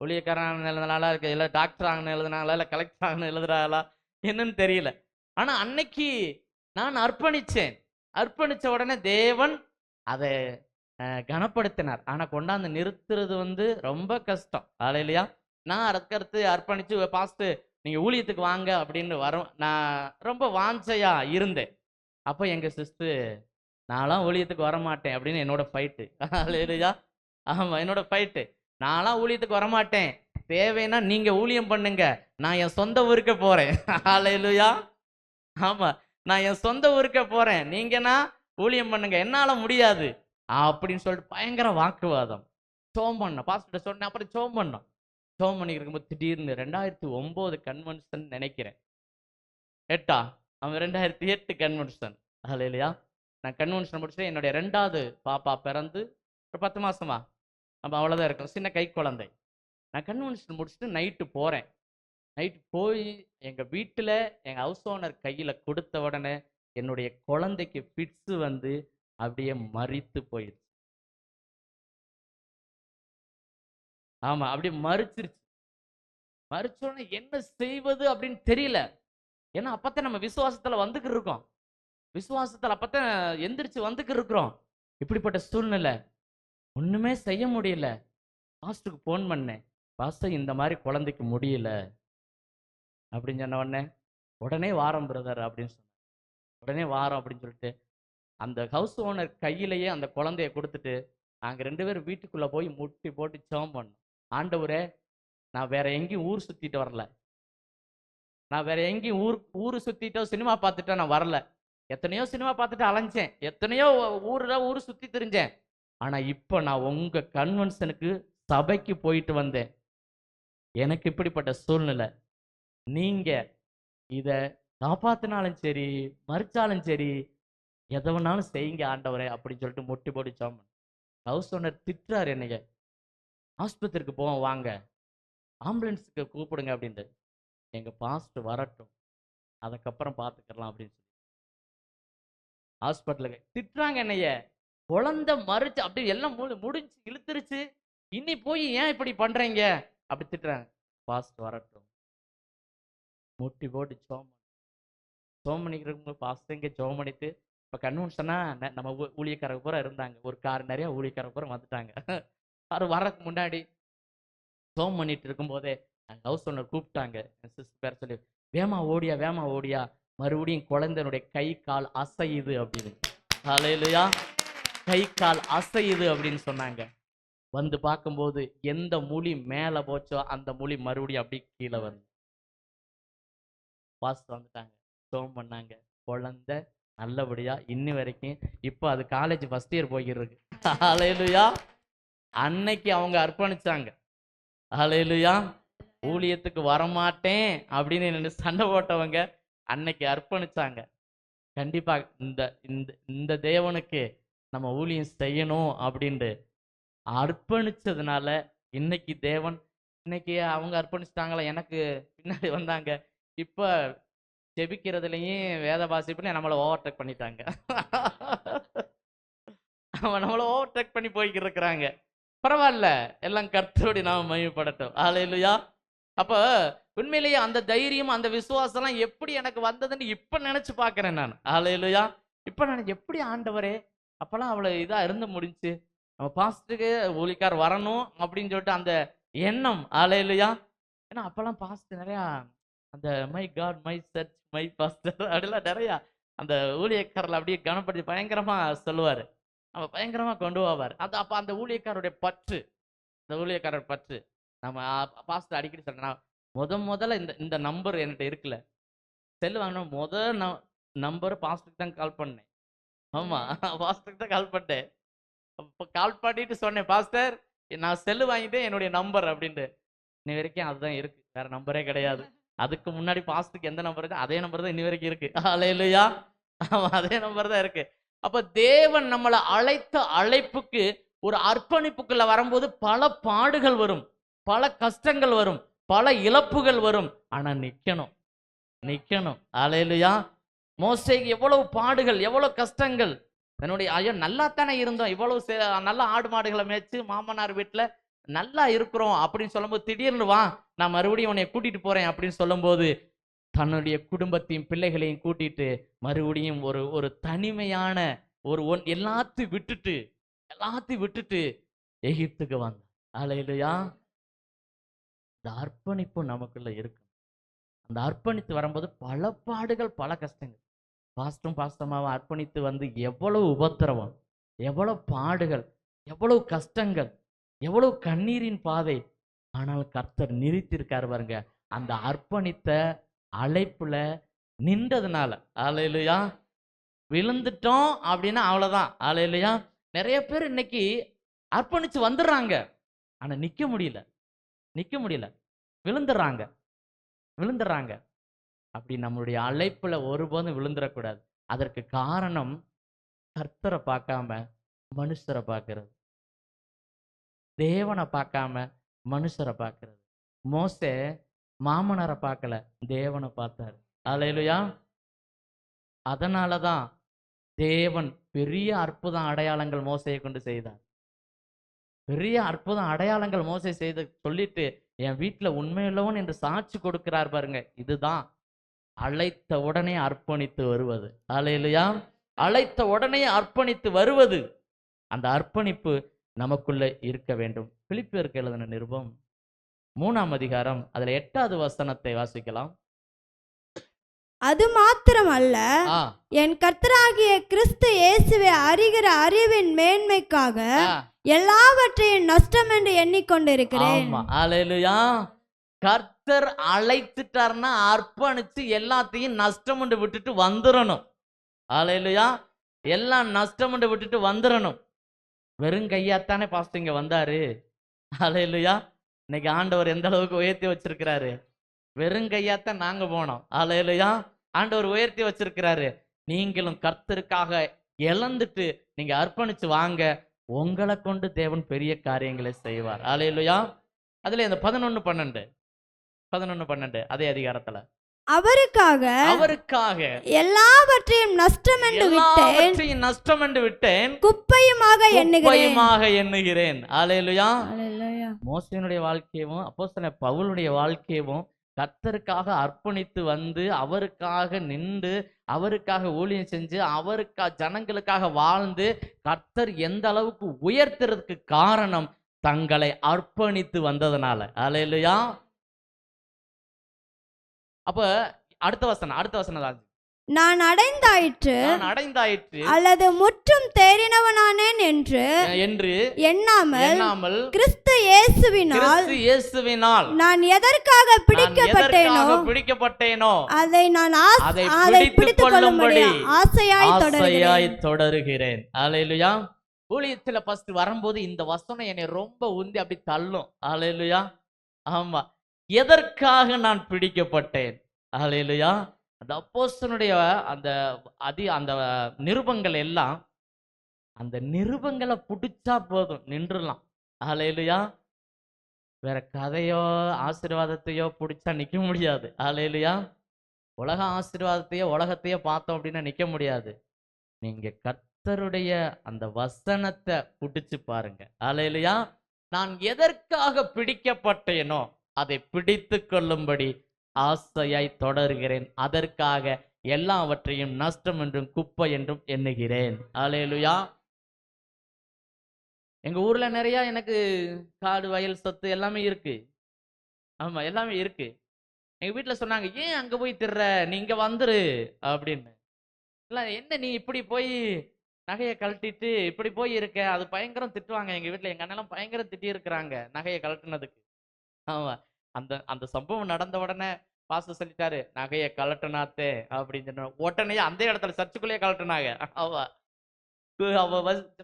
ஊழியக்காரன் எழுதுனாலா, இல்லை டாக்டர் ஆகணும் எழுதுனாங்களா, இல்லை கலெக்டர் ஆகணும் எழுதுறாங்களா என்னன்னு தெரியல. ஆனா அன்னைக்கு நான் அர்ப்பணிச்ச உடனே தேவன் அதை கனப்படுத்தினார். ஆனா கொண்டாந்து நிறுத்துறது ரொம்ப கஷ்டம். ஹல்லேலூயா. நான் அதுக்கடுத்து அர்ப்பணிச்சு பாஸ்ட் நீங்க ஊழியத்துக்கு வாங்க அப்படின்னு நான் ரொம்ப வாஞ்சையா இருந்தேன். அப்போ எங்க சிஸ்டர், நான்லாம் ஊழியத்துக்கு வரமாட்டேன் அப்படின்னு என்னோட ஃபைட்டு. ஹல்லேலூயா. ஆமா, என்னோட ஃபைட்டு. நான்லாம் ஊழியத்துக்கு வரமாட்டேன், தேவைன்னா நீங்க ஊழியம் பண்ணுங்க, நான் என் சொந்த ஊருக்கு போறேன். ஹல்லேலூயா. ஆமா, நான் என் சொந்த ஊருக்கு போறேன், நீங்கன்னா ஊழியம் பண்ணுங்க, என்னால முடியாது அப்படின்னு சொல்லிட்டு பயங்கர வாக்குவாதம். சோம் பண்ணோம், பாஸ்டர் சொன்னேன். அப்புறம் சோம் பண்ணிட்டு இருக்கும்போது திடீர்னு 2009 கன்வென்ஷன் நினைக்கிறேன், 2008 கன்வென்ஷன். ஹல்லேலூயா. நான் கன்வென்ஷன் முடிச்சுட்டு என்னுடைய 2வது பாப்பா பிறந்து ஒரு 10 மாசமா, நம்ம அவ்வளோதான் இருக்கும், சின்ன கை குழந்தை. நான் கன்வென்ஷன் முடிச்சுட்டு நைட்டு போய் எங்கள் வீட்டில் எங்கள் ஹவுஸ் ஓனர் கையில் கொடுத்த உடனே என்னுடைய குழந்தைக்கு ஃபிட்ஸு வந்து அப்படியே மரித்து போயிடுச்சு. ஆமாம், அப்படியே மறிச்சோடனே என்ன செய்வது அப்படின்னு தெரியல. ஏன்னா அப்பத்தான் நம்ம விசுவாசத்தில் வந்துக்கிட்டு இருக்கோம், அப்பத்தான் எந்திரிச்சு வந்துக்கிட்டு இருக்கிறோம். இப்படிப்பட்ட சூழ்நிலை ஒண்ணுமே செய்ய முடியல. பாஸ்டருக்கு போன் பண்ணேன், பாஸ்டர் இந்த மாதிரி குழந்தைக்கு முடியல அப்படின்னு சொன்ன உடனே வாரம் பிரதர் அப்படின்னு சொன்னேன். உடனே வாரம் அப்படின்னு சொல்லிட்டு அந்த ஹவுஸ் ஓனர் கையிலேயே அந்த குழந்தைய கொடுத்துட்டு நாங்க 2 பேரும் வீட்டுக்குள்ள போய் முட்டி போட்டு ஜெபம் பண்ணோம். ஆண்டவரே, நான் வேற எங்கேயும் ஊர் சுத்திட்டு வரல, நான் வேற எங்கேயும் ஊர் சுத்திட்டோ சினிமா பார்த்துட்டோ நான் வரல. எத்தனையோ சினிமா பார்த்துட்டு அலைஞ்சேன், எத்தனையோ ஊர் சுத்தி திரிஞ்சேன். ஆனா இப்ப நான் உங்க கன்வென்ஷனுக்கு சபைக்கு போயிட்டு வந்தேன். எனக்கு இப்படிப்பட்ட சூழ்நிலை, நீங்க இத காப்பாத்தினாலும் சரி மறிச்சாலும் சரி எதை வேணாலும் செய்யுங்க ஆண்டவரே அப்படின்னு சொல்லிட்டு முட்டி போட்டு ஜெபம் பண்ணேன். ஹவுஸ் ஓனர் திட்டுறாரு என்னைய, ஆஸ்பத்திரிக்கு போவோம் வாங்க, ஆம்புலன்ஸுக்கு கூப்பிடுங்க அப்படின்ட்டு. எங்க பாஸ்டர் வரட்டும், அதுக்கப்புறம் பார்த்துக்கலாம் அப்படின்னு சொல்லி ஹாஸ்பிட்டலுக்கு திட்டுறாங்க என்னைய. குழந்தை மறிச்சு அப்படி எல்லாம் முடிஞ்சு இழுத்துருச்சு, இனி போய் ஏன் இப்படி பண்றீங்க அப்படி திட்டுறாங்க. பாஸ்டர் வரட்டும், முட்டி போட்டு ஜெபம் பண்ணிக்கிறவங்க பாஸ்டங்க ஜெபம் பண்ணிட்டு இப்போ கன்வென்ஷனா நம்ம ஊழியக்காரங்க பூரா இருந்தாங்க, ஒரு கார் நிறைய ஊழியக்காரங்க பூரா வந்துட்டாங்க. அவர் வரக்கு முன்னாடி ஜெபம் பண்ணிட்டு இருக்கும்போதே ஹவுஸ் ஓனர் கூப்பிட்டாங்க, சிஸ்டர் பேர் சொல்லி, வேமா ஓடியா மறுபடியும் குழந்தைனுடைய கை கால் அசையுது அப்படின்னு. ஹல்லேலூயா, கை கால் அசையுது அப்படின்னு சொன்னாங்க. வந்து பார்க்கும்போது எந்த முழி மேல போச்சோ அந்த முழி மறுபடியும் அப்படி கீழே வந்து பாஸ்டர் வந்துட்டாங்க, ஜெபம் பண்ணாங்க. குழந்தை நல்லபடியா இன்னி வரைக்கும் இப்போ அது காலேஜ் ஃபர்ஸ்ட் இயர் போய்கிட்டு இருக்கு. ஹல்லேலூயா, அன்னைக்கு அவங்க அர்ப்பணிச்சாங்க. ஹல்லேலூயா, ஊழியத்துக்கு வரமாட்டேன் அப்படின்னு சண்டை போட்டவங்க அன்னைக்கு அர்ப்பணிச்சாங்க. கண்டிப்பா இந்த இந்த இந்த தேவனுக்கு நம்ம ஊழியம் செய்யணும் அப்படின்ட்டு அர்ப்பணிச்சதுனால இன்னைக்கு தேவன், இன்னைக்கு அவங்க அர்ப்பணிச்சிட்டாங்களா, எனக்கு பின்னாடி வந்தாங்க. இப்ப ஜெபிக்கிறதுலையும் வேத வாசிப்புல நம்மளை ஓவர்டேக் பண்ணிட்டாங்க. அவன் நம்மளை ஓவர்டேக் பண்ணி போய்கிட்டு இருக்கிறாங்க. பரவாயில்ல, எல்லாம் கர்த்தரோடு நாம மகிமைப்படட்டும். ஹல்லேலூயா. அப்ப உண்மையிலேயே அந்த தைரியம் அந்த விசுவாசம் எல்லாம் எப்படி எனக்கு வந்ததுன்னு இப்ப நினைச்சு பாக்குறேன் நான். ஹல்லேலூயா. இப்ப நான் எப்படி ஆண்டவரே, அப்பெல்லாம் அவ்வளவு இதா இருந்து முடிஞ்சு நம்ம பாஸ்டருக்கு ஊழிக்கார் வரணும் அப்படின்னு சொல்லிட்டு அந்த எண்ணம். ஹல்லேலூயா. ஏன்னா அப்பெல்லாம் பாஸ்டர் நிறையா அந்த my God my church my pastor அப்படிலாம் நிறைய அந்த ஊழியக்காரில் அப்படியே கனப்படுத்தி பயங்கரமா சொல்லுவாரு, நம்ம பயங்கரமா கொண்டு போவார். அது அப்ப அந்த ஊழியக்காரருடைய பற்று, இந்த ஊழியக்காரர் பற்று நம்ம பாஸ்டர் அடிக்கடி சொல்றேன். முதல்ல இந்த இந்த நம்பர் என்கிட்ட இருக்குல்ல, செல் வாங்கின நம்பர் பாஸ்டருக்கு தான் கால் பண்ணேன். ஆமா, பாஸ்டருக்கு தான் கால் பண்ணேன். கால் பண்ணிட்டு சொன்னேன், பாஸ்டர் நான் செல்லு வாங்கிட்டேன் என்னுடைய நம்பர் அப்படின்ட்டு. இன்னி வரைக்கும் அதுதான் இருக்கு, வேற நம்பரே கிடையாது. அதுக்கு முன்னாடி பாஸ்டருக்கு எந்த நம்பர் இருக்கு அதே நம்பர் தான் இன்னி வரைக்கும் இருக்கு. ஹல்லேலூயா, அதே நம்பர் தான் இருக்கு. அப்ப தேவன் நம்மளை அழைத்த அழைப்புக்கு ஒரு அர்ப்பணிப்புக்குள்ள வரும்போது பல பாடுகள் வரும், பல கஷ்டங்கள் வரும், பல இழப்புகள் வரும். ஆனா நிக்கணும். ஹல்லேலூயா. மோசேக்கு எவ்வளவு பாடுகள், எவ்வளவு கஷ்டங்கள். என்னுடைய ஐயோ நல்லா தானே இருந்தோம், இவ்வளவு நல்ல ஆடு மாடுகளை மேய்ச்சு மாமனார் வீட்டுல நல்லா இருக்கிறோம் அப்படின்னு சொல்லும்போது திடீர்னு வா நான் மறுபடியும் உன்னை கூட்டிட்டு போறேன் அப்படின்னு சொல்லும்போது தன்னுடைய குடும்பத்தையும் பிள்ளைகளையும் கூட்டிட்டு மறுபடியும் ஒரு தனிமையான எல்லாத்தையும் விட்டுட்டு எகிப்துக்கு வந்தான். ஹல்லேலூயா. இந்த அர்ப்பணிப்பு நமக்குள்ள இருக்கு. அந்த அர்ப்பணித்து வரும்போது பல பாடுகள், பல கஷ்டங்கள். பாஸ்டமாவை அர்ப்பணித்து வந்து எவ்வளவு உபத்திரவம், எவ்வளவு பாடுகள், எவ்வளவு கஷ்டங்கள், எவ்வளவு கண்ணீரின் பாதை. ஆனால் கர்த்தர் நிறுத்திருக்காரு பாருங்க, அந்த அர்ப்பணித்த அழைப்புல நின்றதுனால. ஹல்லேலூயா. விழுந்துட்டோம் அப்படின்னா அவ்வளவுதான். ஹல்லேலூயா. நிறைய பேர் இன்னைக்கு அர்ப்பணிச்சு வந்துடுறாங்க, ஆனா நிக்க முடியல, விழுந்துடுறாங்க. அப்படி நம்மளுடைய அழைப்புல ஒருபோதும் விழுந்துடக்கூடாது. அதற்கு காரணம் கர்த்தரை பார்க்காம மனுஷரை பார்க்கிறது, தேவனை பார்க்காம மனுஷரை பார்க்கிறது. மோசே மாமனாரை பார்க்கல, தேவனை பார்த்தாரு. ஹல்லேலூயா. அதனாலதான் தேவன் பெரிய அற்புதம் அடையாளங்கள் மோசையை கொண்டு செய்தார். பெரிய அற்புதம் அடையாளங்கள் மோசை செய்து சொல்லிட்டு என் வீட்டுல உண்மையுள்ளவன் என்று சாட்சி கொடுக்கிறார் பாருங்க. இதுதான் அழைத்த உடனே அர்ப்பணித்து வருவது. ஹல்லேலூயா. அழைத்த உடனே அர்ப்பணித்து வருவது, அந்த அர்ப்பணிப்பு நமக்குள்ள இருக்க வேண்டும். பிலிப்பியருக்கு எழுதின நிருபம் 3ஆம் அதிகாரம் அதுல 8வது வசனத்தை வாசிக்கலாம். அது மாத்திரமல்ல, என் கர்த்தராகிய கிறிஸ்து இயேசுவை அறிகிற அறிவின் மேன்மைக்காக எல்லாவற்றையும் நஷ்டம் என்று எண்ணிக்கொண்டிருக்கிறேன். ஹல்லேலூயா. கர்த்தர் அழைத்துட்டார்னா அர்ப்பணிச்சு எல்லாத்தையும் நஷ்டம் என்று விட்டுட்டு வந்துடணும். ஹல்லேலூயா. எல்லாம் நஷ்டம் என்று விட்டுட்டு வந்துடணும். வெறும் கையாத்தானே பாஸ்டர் இங்க வந்தாரு. ஹல்லேலூயா. இன்னைக்கு ஆண்டவர் எந்த அளவுக்கு உயர்த்தி வச்சிருக்கிறாரு. வெறும் கையாத்தான் நாங்க போனோம். ஹல்லேலூயா. ஆண்டவர் உயர்த்தி வச்சிருக்கிறாரு. நீங்களும் கர்த்தருக்காக இழந்துட்டு நீங்க அர்ப்பணிச்சு வாங்க, உங்களை கொண்டு தேவன் பெரிய காரியங்களை செய்வார். அல்லேலூயா. அதுல இந்த 11:12 அதே அதிகாரத்துல, அவருக்காக எல்லாவற்றையும் நஷ்டம் என்று விட்டேன், குப்பையுமாக எண்ணுகிறேன். அல்லேலூயா. மோசேயினுடைய வாழ்க்கையும் அப்போஸ்தலன் பவுலுடைய வாழ்க்கையும் கர்த்தருக்காக அர்ப்பணித்து வந்து அவருக்காக நின்று அவருக்காக ஊழியம் செஞ்சு அவருக்காக ஜனங்களுக்காக வாழ்ந்து கர்த்தர் எந்த அளவுக்கு உயர்த்துறதுக்கு காரணம் தங்களை அர்ப்பணித்து வந்ததுனால. அல்லேலூயா. அப்ப அடுத்த வசனம் தான், நான் அடைந்தாயிற்று அல்லது முற்றும் தேறினவனானேன் என்று எண்ணாமல் கிறிஸ்து இயேசுவினால் நான் எதற்காக பிடிக்கப்பட்டேனோ அதை நான் பிடித்துக் கொள்ளும்படி ஆசையாய் தொடருகிறேன். அல்லேலூயா. ஊழியத்துல ஃபர்ஸ்ட் வரும்போது இந்த வசனம் என்னை ரொம்ப உந்தி அப்படி தள்ளும். அல்லேலூயா. ஆமா, எதற்காக நான் பிடிக்கப்பட்டேன். அல்லேலூயா. அந்த அப்போஸ்தலனுடைய அந்த நிருபங்கள் எல்லாம், அந்த நிருபங்களை பிடிச்சா போதும் நின்றுலாம். அல்லேலூயா. வேற கதையோ ஆசீர்வாதத்தையோ பிடிச்சா நிக்க முடியாது. அல்லேலூயா. உலக ஆசீர்வாதத்தையோ உலகத்தையோ பார்த்தோம் அப்படின்னா நிக்க முடியாது. நீங்க கர்த்தருடைய அந்த வசனத்தை பிடிச்சு பாருங்க. அல்லேலூயா. நான் எதற்காக பிடிக்கப்பட்டேனோ அதை பிடித்து கொள்ளும்படி ஆசையாய் தொடர்கிறேன், அதற்காக எல்லாவற்றையும் நஷ்டம் என்றும் குப்பை என்றும் எண்ணுகிறேன். அல்லேலூயா. எங்க ஊர்ல நிறைய எனக்கு காடு வயல் சொத்து எல்லாமே இருக்கு. ஆமா, எல்லாமே இருக்கு. எங்க வீட்டுல சொன்னாங்க, ஏன் அங்க போய் திர்ற, நீ இங்க வந்துரு அப்படின்னு. இல்ல, என்ன நீ இப்படி போய் நகையை கழட்டிட்டு இப்படி போய் இருக்க, அது பயங்கரம் திட்டுவாங்க எங்க வீட்டுல. எங்க அண்ணெல்லாம் பயங்கரம் திட்டி இருக்கிறாங்க நகையை கழட்டினதுக்கு. ஆமா, அந்த சம்பவம் நடந்த உடனே பாஸ்டர் சொல்லிட்டாரு, நகையை கழட்டினாத்தே அப்படின்னு சொன்ன உடனே அந்த இடத்துல சர்ச்சுக்குள்ளேயே கழட்டினாங்க. அவ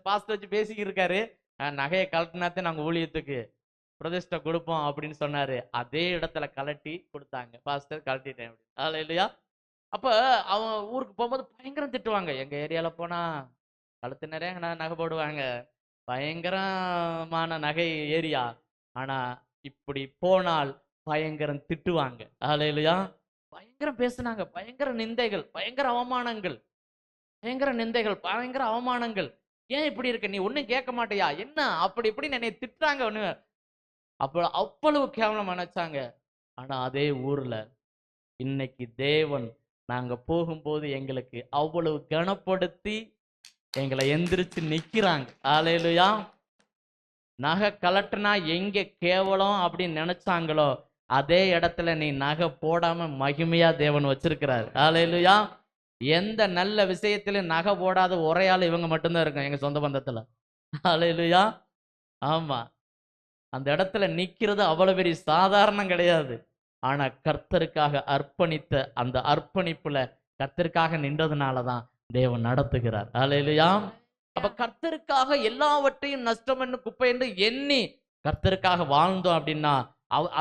பாஸ்டர் வச்சு பேசிக்கிட்டு இருக்காரு, நகையை கழட்டினாத்தே நாங்க ஊழியத்துக்கு பிரதிஷ்டை கொடுப்போம் அப்படின்னு சொன்னாரு. அதே இடத்துல கழட்டி கொடுத்தாங்க. பாஸ்டர் கழட்டிட்டேன் அப்படின்னு. அல்லேலூயா. அப்ப அவன் ஊருக்கு போகும்போது பயங்கரம் திட்டுவாங்க. எங்க ஏரியால போனா கழுத்து நிறைய நகை போடுவாங்க, பயங்கரமான நகை ஏரியா. ஆனா இப்படி போனால் பயங்கரம் திட்டுவாங்க. அல்லேலூயா. பயங்கரம் பேசுனாங்க, பயங்கர நிந்தைகள், பயங்கர அவமானங்கள், பயங்கர அவமானங்கள். ஏன் இப்படி இருக்க, நீ ஒன்னும் கேட்க மாட்டியா, என்ன அப்படி இப்படி என்னை திட்டுறாங்க. ஒண்ணு அவ்வளவு கேவலம் நினைச்சாங்க. ஆனா அதே ஊர்ல இன்னைக்கு தேவன் நாங்க போகும்போது எங்களுக்கு அவ்வளவு கனப்படுத்தி எங்களை எந்திரிச்சு நிக்கிறாங்க. அல்லேலூயா. நகை கலட்டுனா எங்க கேவலம் அப்படின்னு நினைச்சாங்களோ அதே இடத்துல நீ நகை போடாம மகிமையா தேவன் வச்சிருக்கிறார். அல்லேலூயா. எந்த நல்ல விஷயத்திலும் நகை போடாத ஒரே ஆள் இவங்க மட்டும்தான் இருக்காங்க எங்க சொந்த பந்தத்துல. அல்லேலூயா. ஆமா, அந்த இடத்துல நிக்கிறது அவ்வளவு பெரிய சாதாரணம் கிடையாது. ஆனா கர்த்தருக்காக அர்ப்பணித்த அந்த அர்ப்பணிப்புல கர்த்தருக்காக நின்றதுனாலதான் தேவன் நடத்துகிறார். அல்லேலூயா. அப்ப கர்த்தருக்காக எல்லாவற்றையும் நஷ்டம் என்று குப்பை என்று எண்ணி கர்த்தருக்காக வாழ்ந்தோம் அப்படின்னா,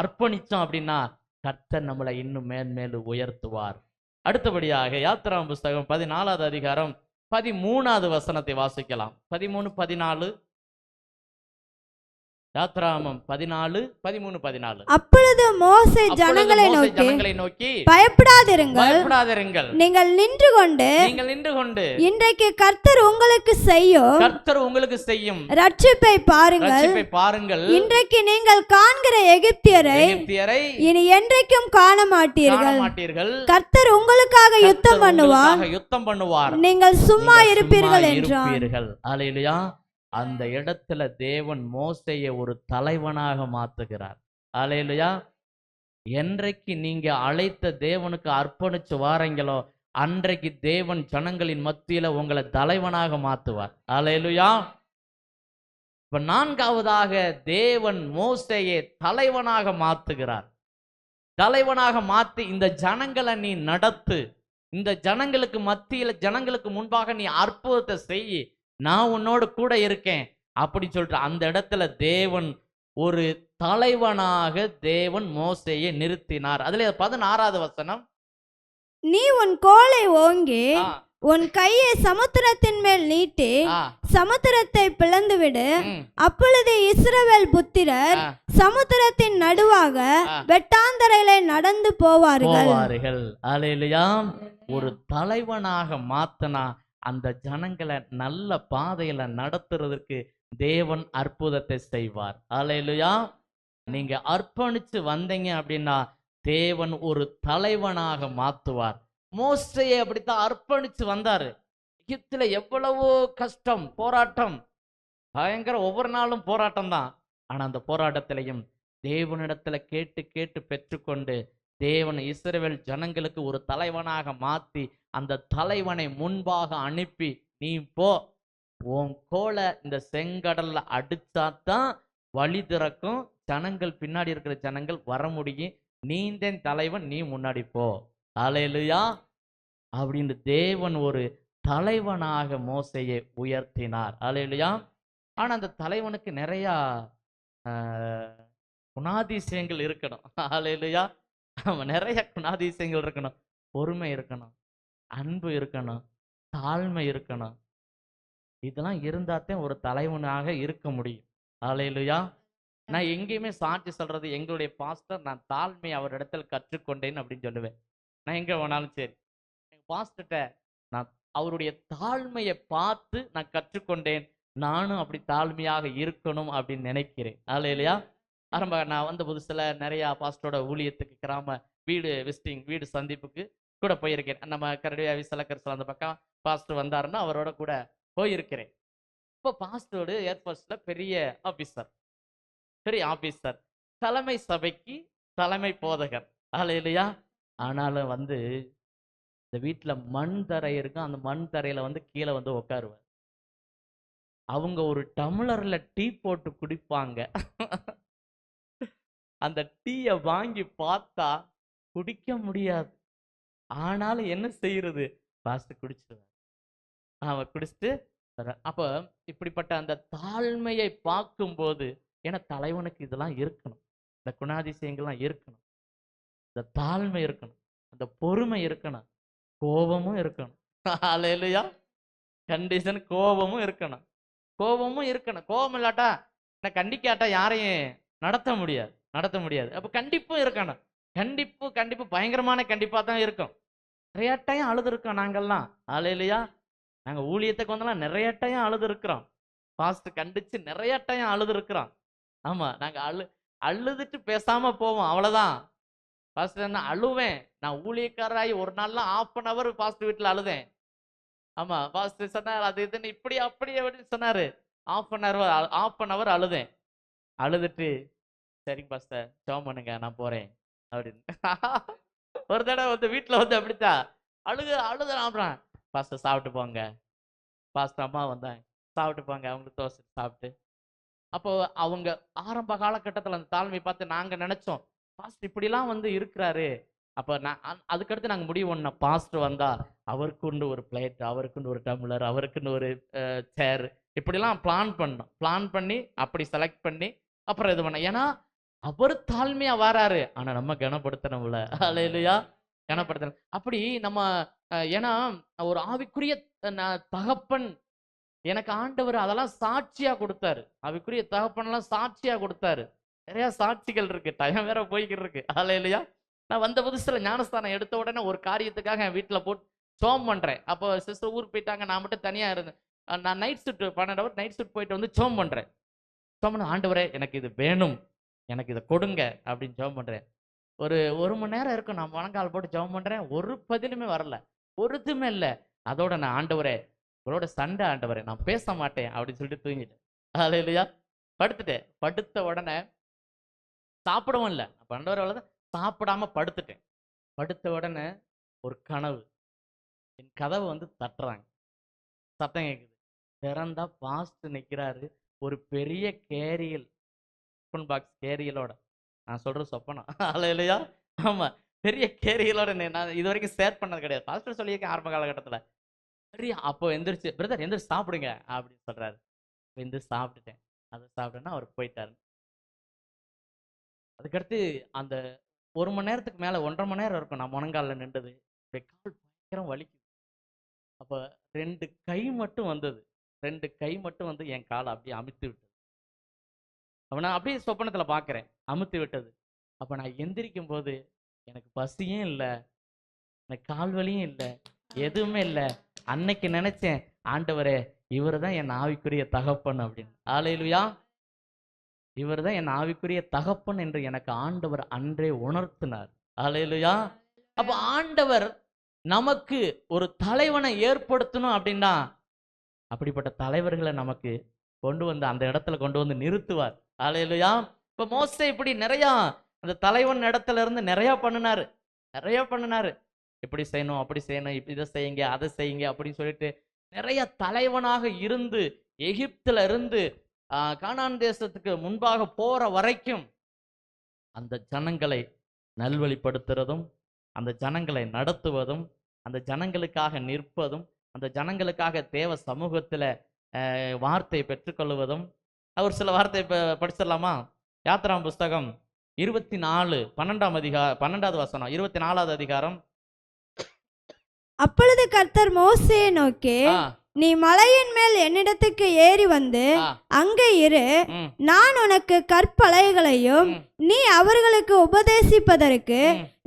அர்ப்பணிச்சோம் அப்படின்னா கர்த்தர் நம்மளை இன்னும் மேன்மேலும் உயர்த்துவார். அடுத்தபடியாக யாத்திராம் புஸ்தகம் 14வது அதிகாரம் 13வது வசனத்தை வாசிக்கலாம். 13, 14. யாத்ராமம் 14, 13, 14. அப்பொழுது மோசே ஜனங்களை நோக்கி பயப்படாதிருங்கள், நீங்கள் நின்று கொண்டு இன்றைக்கு கர்த்தர் உங்களுக்கு செய்யும் ரட்சிப்பை பாருங்கள். இன்றைக்கு நீங்கள் காண்கிற எகிப்தியரை இனி என்றைக்கும் காண மாட்டீர்கள். கர்த்தர் உங்களுக்காக யுத்தம் பண்ணுவார், நீங்கள் சும்மா இருப்பீர்கள் என்றார். அல்லேலூயா. அந்த இடத்துல தேவன் மோசேயை ஒரு தலைவனாக மாத்துகிறார். அல்லேலூயா. என்றைக்கு நீங்க அழைத்த தேவனுக்கு அர்ப்பணிச்சு வாரீங்களோ அன்றைக்கு தேவன் ஜனங்களின் மத்தியில உங்களை தலைவனாக மாத்துவார். அல்லேலூயா. இப்ப 4வதாக தேவன் மோசேயை தலைவனாக மாத்துகிறார். தலைவனாக மாத்தி இந்த ஜனங்களை நீ நடத்து, இந்த ஜனங்களுக்கு மத்தியில ஜனங்களுக்கு முன்பாக நீ அற்புதத்தை செய், நான் உன்னோடு கூட இருக்கேன் அப்படி சொல்ற அந்த இடத்துல தேவன் ஒரு தலைவனாக தேவன் மோசேயை நிறுத்தினார். அதுல 16வது வசனம், நீ உன் கோலை ஓங்கி உன் கையை சமுத்திரத்தின் மேல் நீட்டி ஆ, சமுத்திரத்தை பிளந்துவிடு. ம், அப்பொழுது இஸ்ரவேல் புத்திரர் ஆ, சமுத்திரத்தின் நடுவாக ஆ. வெட்டாந்தரையிலே நடந்து போவார்கள். போவார்கள். அல்லேலூயா. ஒரு தலைவனாக மாத்தனா அந்த ஜனங்களை நல்ல பாதையில நடத்துறதுக்கு தேவன் அற்புதத்தை செய்வார். அல்லேலூயா. நீங்க அர்ப்பணிச்சு வந்தீங்க அப்படின்னா தேவன் ஒரு தலைவனாக மாத்துவார். மோசேயை அப்படித்தான் அர்ப்பணிச்சு வந்தாரு. எகிப்துல எவ்வளவோ கஷ்டம், போராட்டம், பயங்கர ஒவ்வொரு நாளும் போராட்டம் தான். ஆனா அந்த போராட்டத்திலையும் தேவனிடத்துல கேட்டு கேட்டு பெற்றுக்கொண்டு தேவன் இஸ்ரவேல் ஜனங்களுக்கு ஒரு தலைவனாக மாத்தி அந்த தலைவனை முன்பாக அனுப்பி, நீ போ, உன் கோலை இந்த செங்கடல்ல அடிச்சாதான் வழி திறக்கும், ஜனங்கள் பின்னாடி இருக்கிற ஜனங்கள் வர முடியும், நீந்தேன் தலைவன், நீ முன்னாடி போ. அல்லேலூயா. அப்படின்னு தேவன் ஒரு தலைவனாக மோசேயை உயர்த்தினார். அல்லேலூயா. ஆனா அந்த தலைவனுக்கு நிறைய குணாதிசயங்கள் இருக்கணும். அல்லேலூயா. ஆமா, நிறைய குணாதிசயங்கள் இருக்கணும். பொறுமை இருக்கணும், அன்பு இருக்கணும், தாழ்மை இருக்கணும். இதெல்லாம் இருந்தாத்தான் ஒரு தலைவனாக இருக்க முடியும். அல்லேலூயா. நான் எங்கேயுமே சாட்சி சொல்றது, எங்களுடைய பாஸ்டர், நான் தாழ்மை அவரிடத்தில் கற்றுக்கொண்டேன் அப்படின்னு சொல்லுவேன். நான் எங்க வேணாலும் சரி, எங்க பாஸ்டர்கிட்ட நான் அவருடைய தாழ்மையை பார்த்து நான் கற்றுக்கொண்டேன். நானும் அப்படி தாழ்மையாக இருக்கணும் அப்படின்னு நினைக்கிறேன். அல்லேலூயா. நான் வந்த புதுசுல நிறைய பாஸ்டரோட ஊழியத்துக்கு கிராம வீடு விசிட்டிங், வீடு சந்திப்புக்கு கூட போயிருக்கேன். நம்ம கரடியாவி சிலக்கரசில் அந்த பக்கம் பாஸ்டர் வந்தாருன்னா அவரோட கூட போயிருக்கிறேன். இப்போ பாஸ்டரோடு ஏர்போர்ட்ஸ்ல பெரிய ஆபீசர், தலைமை சபைக்கு தலைமை போதகர். அல்லேலூயா. ஆனாலும் வந்து இந்த வீட்டுல மண் தரை இருக்கும், அந்த மண் தரையில வந்து கீழே வந்து உட்காருவார். அவங்க ஒரு டம்ளர்ல டீ போட்டு குடிப்பாங்க. அந்த டீயை வாங்கி பார்த்தா குடிக்க முடியாது. ஆனாலும் என்ன செய்யறது, பாஸ்டர் குடிச்சிருவார். அவன் குடிச்சிட்டு அப்ப இப்படிப்பட்ட அந்த தாழ்மையை பார்க்கும்போது, ஏன்னா தலைவனுக்கு இதெல்லாம் இருக்கணும், இந்த குணாதிசயங்கள்லாம் இருக்கணும், இந்த தாழ்மை இருக்கணும், அந்த பொறுமை இருக்கணும், கோபமும் இருக்கணும். அல்லேலூயா. கண்டிஷன் கோபமும் இருக்கணும். கோபம் இல்லாட்டா, நான் கண்டிக்காட்டா யாரையும் நடத்த முடியாது. அப்ப கண்டிப்பும் இருக்கணும். கண்டிப்பு பயங்கரமான கண்டிப்பா தான் இருக்கும். நிறைய டைம் அழுது இருக்கோம் நாங்கெல்லாம். அல்லேலூயா. நாங்க ஊழியத்துக்கு வந்தெல்லாம் நிறைய டைம் அழுது இருக்கிறோம். பாஸ்டர் கண்டிச்சு நிறைய டைம் அழுது இருக்கிறோம். ஆமா, நாங்க அழுதுட்டு பேசாம போவோம், அவ்வளவுதான். பாஸ்டர் என்ன அழுவேன், நான் ஊழியக்காரராகி ஒரு நாள்லாம் 1/2 பாஸ்டர் வீட்டுல அழுதேன். ஆமா, பாஸ்டர் சொன்னார் அது இதுன்னு இப்படி அப்படி அப்படின்னு சொன்னாரு. 1/2 அழுதேன். அழுதுட்டு சரிங்க பாஸ்டர் ஜெபம் பண்ணுங்க, நான் போறேன் அப்படின்னு. ஒரு தடவை வந்து வீட்டுல வந்து அப்படித்தான் அழுதுறான். பாஸ்டர் சாப்பிட்டு போங்க, பாஸ்டர் அம்மா வந்தாங்க, சாப்பிட்டு போங்க, அவங்களுக்கு தோசை சாப்பிட்டு. அப்போ அவங்க ஆரம்ப காலகட்டத்தில் அந்த தாழ்மை பார்த்து நாங்க நினைச்சோம், பாஸ்டர் இப்படிலாம் வந்து இருக்கிறாரு. அப்ப நான் அதுக்கடுத்து நாங்க முடிவு பண்ணோம், பாஸ்டர் வந்தா அவருக்குண்டு ஒரு பிளேட், அவருக்குண்டு ஒரு டம்ளர், அவருக்குன்னு ஒரு சேர், இப்படிலாம் பிளான் பண்ணி அப்படி செலக்ட் பண்ணி அப்புறம் இது பண்ண. ஏன்னா அவர் தாழ்மையா வராரு, ஆனா நம்ம கனப்படுத்தணும்ல. அல்லேலூயா. கனப்படுத்தணும். அப்படி நம்ம ஏன்னா ஒரு ஆவிக்குரிய தகப்பன் எனக்கு ஆண்டவர் அதெல்லாம் சாட்சியா கொடுத்தாரு. ஆவிக்குரிய தகப்பன் எல்லாம் சாட்சியா கொடுத்தாரு. நிறைய சாட்சிகள் இருக்கு, டைம் வேற போய்கிட்டு இருக்கு. அல்லேலூயா. நான் வந்த புதுசுல ஞானஸ்தானம் எடுத்த உடனே ஒரு காரியத்துக்காக என் வீட்டுல போட்டு சோம் பண்றேன். அப்போ சிஸ்டர் ஊருக்கு போயிட்டாங்க, நான் மட்டும் தனியா இருந்தேன். நான் night shift 12 hour night shift போயிட்டு வந்து சோம் பண்றேன். ஆண்டவரே எனக்கு இது வேணும், எனக்கு இதை கொடுங்க அப்படின்னு ஜெபம் பண்றேன். ஒரு மணி நேரம் இருக்கும், நான் முழங்கால் போட்டு ஜெபம் பண்றேன். ஒரு பதிலுமே வரல, ஒருதுமே இல்லை. அதோட நான் ஆண்டவரே உங்களோட சண்டை ஆண்டவரே, நான் பேச மாட்டேன் அப்படின்னு சொல்லிட்டு தூங்கிட்டேன். அல்லேலூயா. படுத்துட்டேன். படுத்த உடனே சாப்பிடவும் இல்லை. ஆண்டவரே அவ்வளவுதான், சாப்பிடாம படுத்துட்டேன். படுத்த உடனே ஒரு கனவு, என் கதவை வந்து தட்டுறாங்க, சத்தம் கேட்குது. திறந்தா பாஸ்டர் நிக்கிறாரு, ஒரு பெரிய கேரியல், பாக்ஸ் கேரியலோட. நான் சொல்ற சொப்பனம். அல்லேலூயா. ஆமா, பெரிய கேரியலோட. நான் இது வரைக்கும் ஷேர் பண்ணது கிடையாது, பாஸ்டர் சொல்லியிருக்கேன் ஆரம்ப காலகட்டத்துல. சரி, அப்போ எந்திரிச்சு, பிரதர் எந்திரிச்சு சாப்பிடுங்க அப்படின்னு சொல்றாரு. எந்திரிச்சு சாப்பிட்டுட்டேன். அதை சாப்பிட்டேன்னா அவர் போயிட்டாரு. அதுக்கடுத்து அந்த 1 மணி நேரத்துக்கு மேல 1.5 மணி நேரம் இருக்கும் நான் முழங்கால நின்றது. கால் பயங்கரம் வலிக்குது. அப்போ 2 கை மட்டும் வந்தது. 2 கை மட்டும் வந்து என் காலை அப்படியே அமுத்தி விட்டது. அப்ப நான் அப்படியே சொப்பனத்துல பார்க்கிறேன், அமுத்தி விட்டது. அப்ப நான் எந்திரிக்கும் போது எனக்கு பசியும் இல்லை, எனக்கு கால் வலியும் இல்லை, எதுவுமே இல்லை. அன்னைக்கு நினைச்சேன், ஆண்டவரே இவர் தான் என் ஆவிக்குரிய தகப்பன் அப்படின்னு. ஹல்லேலூயா. இவர் தான் என் ஆவிக்குரிய தகப்பன் என்று எனக்கு ஆண்டவர் அன்றே உணர்த்தினார். ஹல்லேலூயா. அப்ப ஆண்டவர் நமக்கு ஒரு தலைவனை ஏற்படுத்தணும் அப்படின்னா அப்படிப்பட்ட தலைவர்களை நமக்கு கொண்டு வந்து அந்த இடத்துல கொண்டு வந்து நிறுத்துவார். ஹல்லேலூயா. இப்ப மோசே இப்படி நிறைய அந்த தலைவன் இடத்துல இருந்து நிறைய பண்ணினாரு. இப்படி செய்யணும், அப்படி செய்யணும், இதை செய்யுங்க, அதை செய்யுங்க அப்படின்னு சொல்லிட்டு நிறைய தலைவனாக இருந்து எகிப்துல இருந்து கானான் தேசத்துக்கு முன்பாக போற வரைக்கும் அந்த ஜனங்களை நல்வழிப்படுத்துறதும், அந்த ஜனங்களை நடத்துவதும், அந்த ஜனங்களுக்காக நிற்பதும், அந்த ஜனங்களுக்காக தேவ சமூகத்துல வார்த்தையை பெற்றுக்கொள்வதும். ஒரு சில வார்த்தை படிச்சிடலாமா? யாத்திராம் புஸ்தகம் 24 12வது வசனம், 24வது அதிகாரம். அப்பொழுது கர்த்தர் மோசேயை நோக்கி, நீ மலையின் மேல் என்னிடத்துக்கு ஏறி வந்து அங்கே இரு, நான் உனக்கு கற்பலகைகளையும் நீ அவர்களுக்கு உபதேசிப்பதற்கு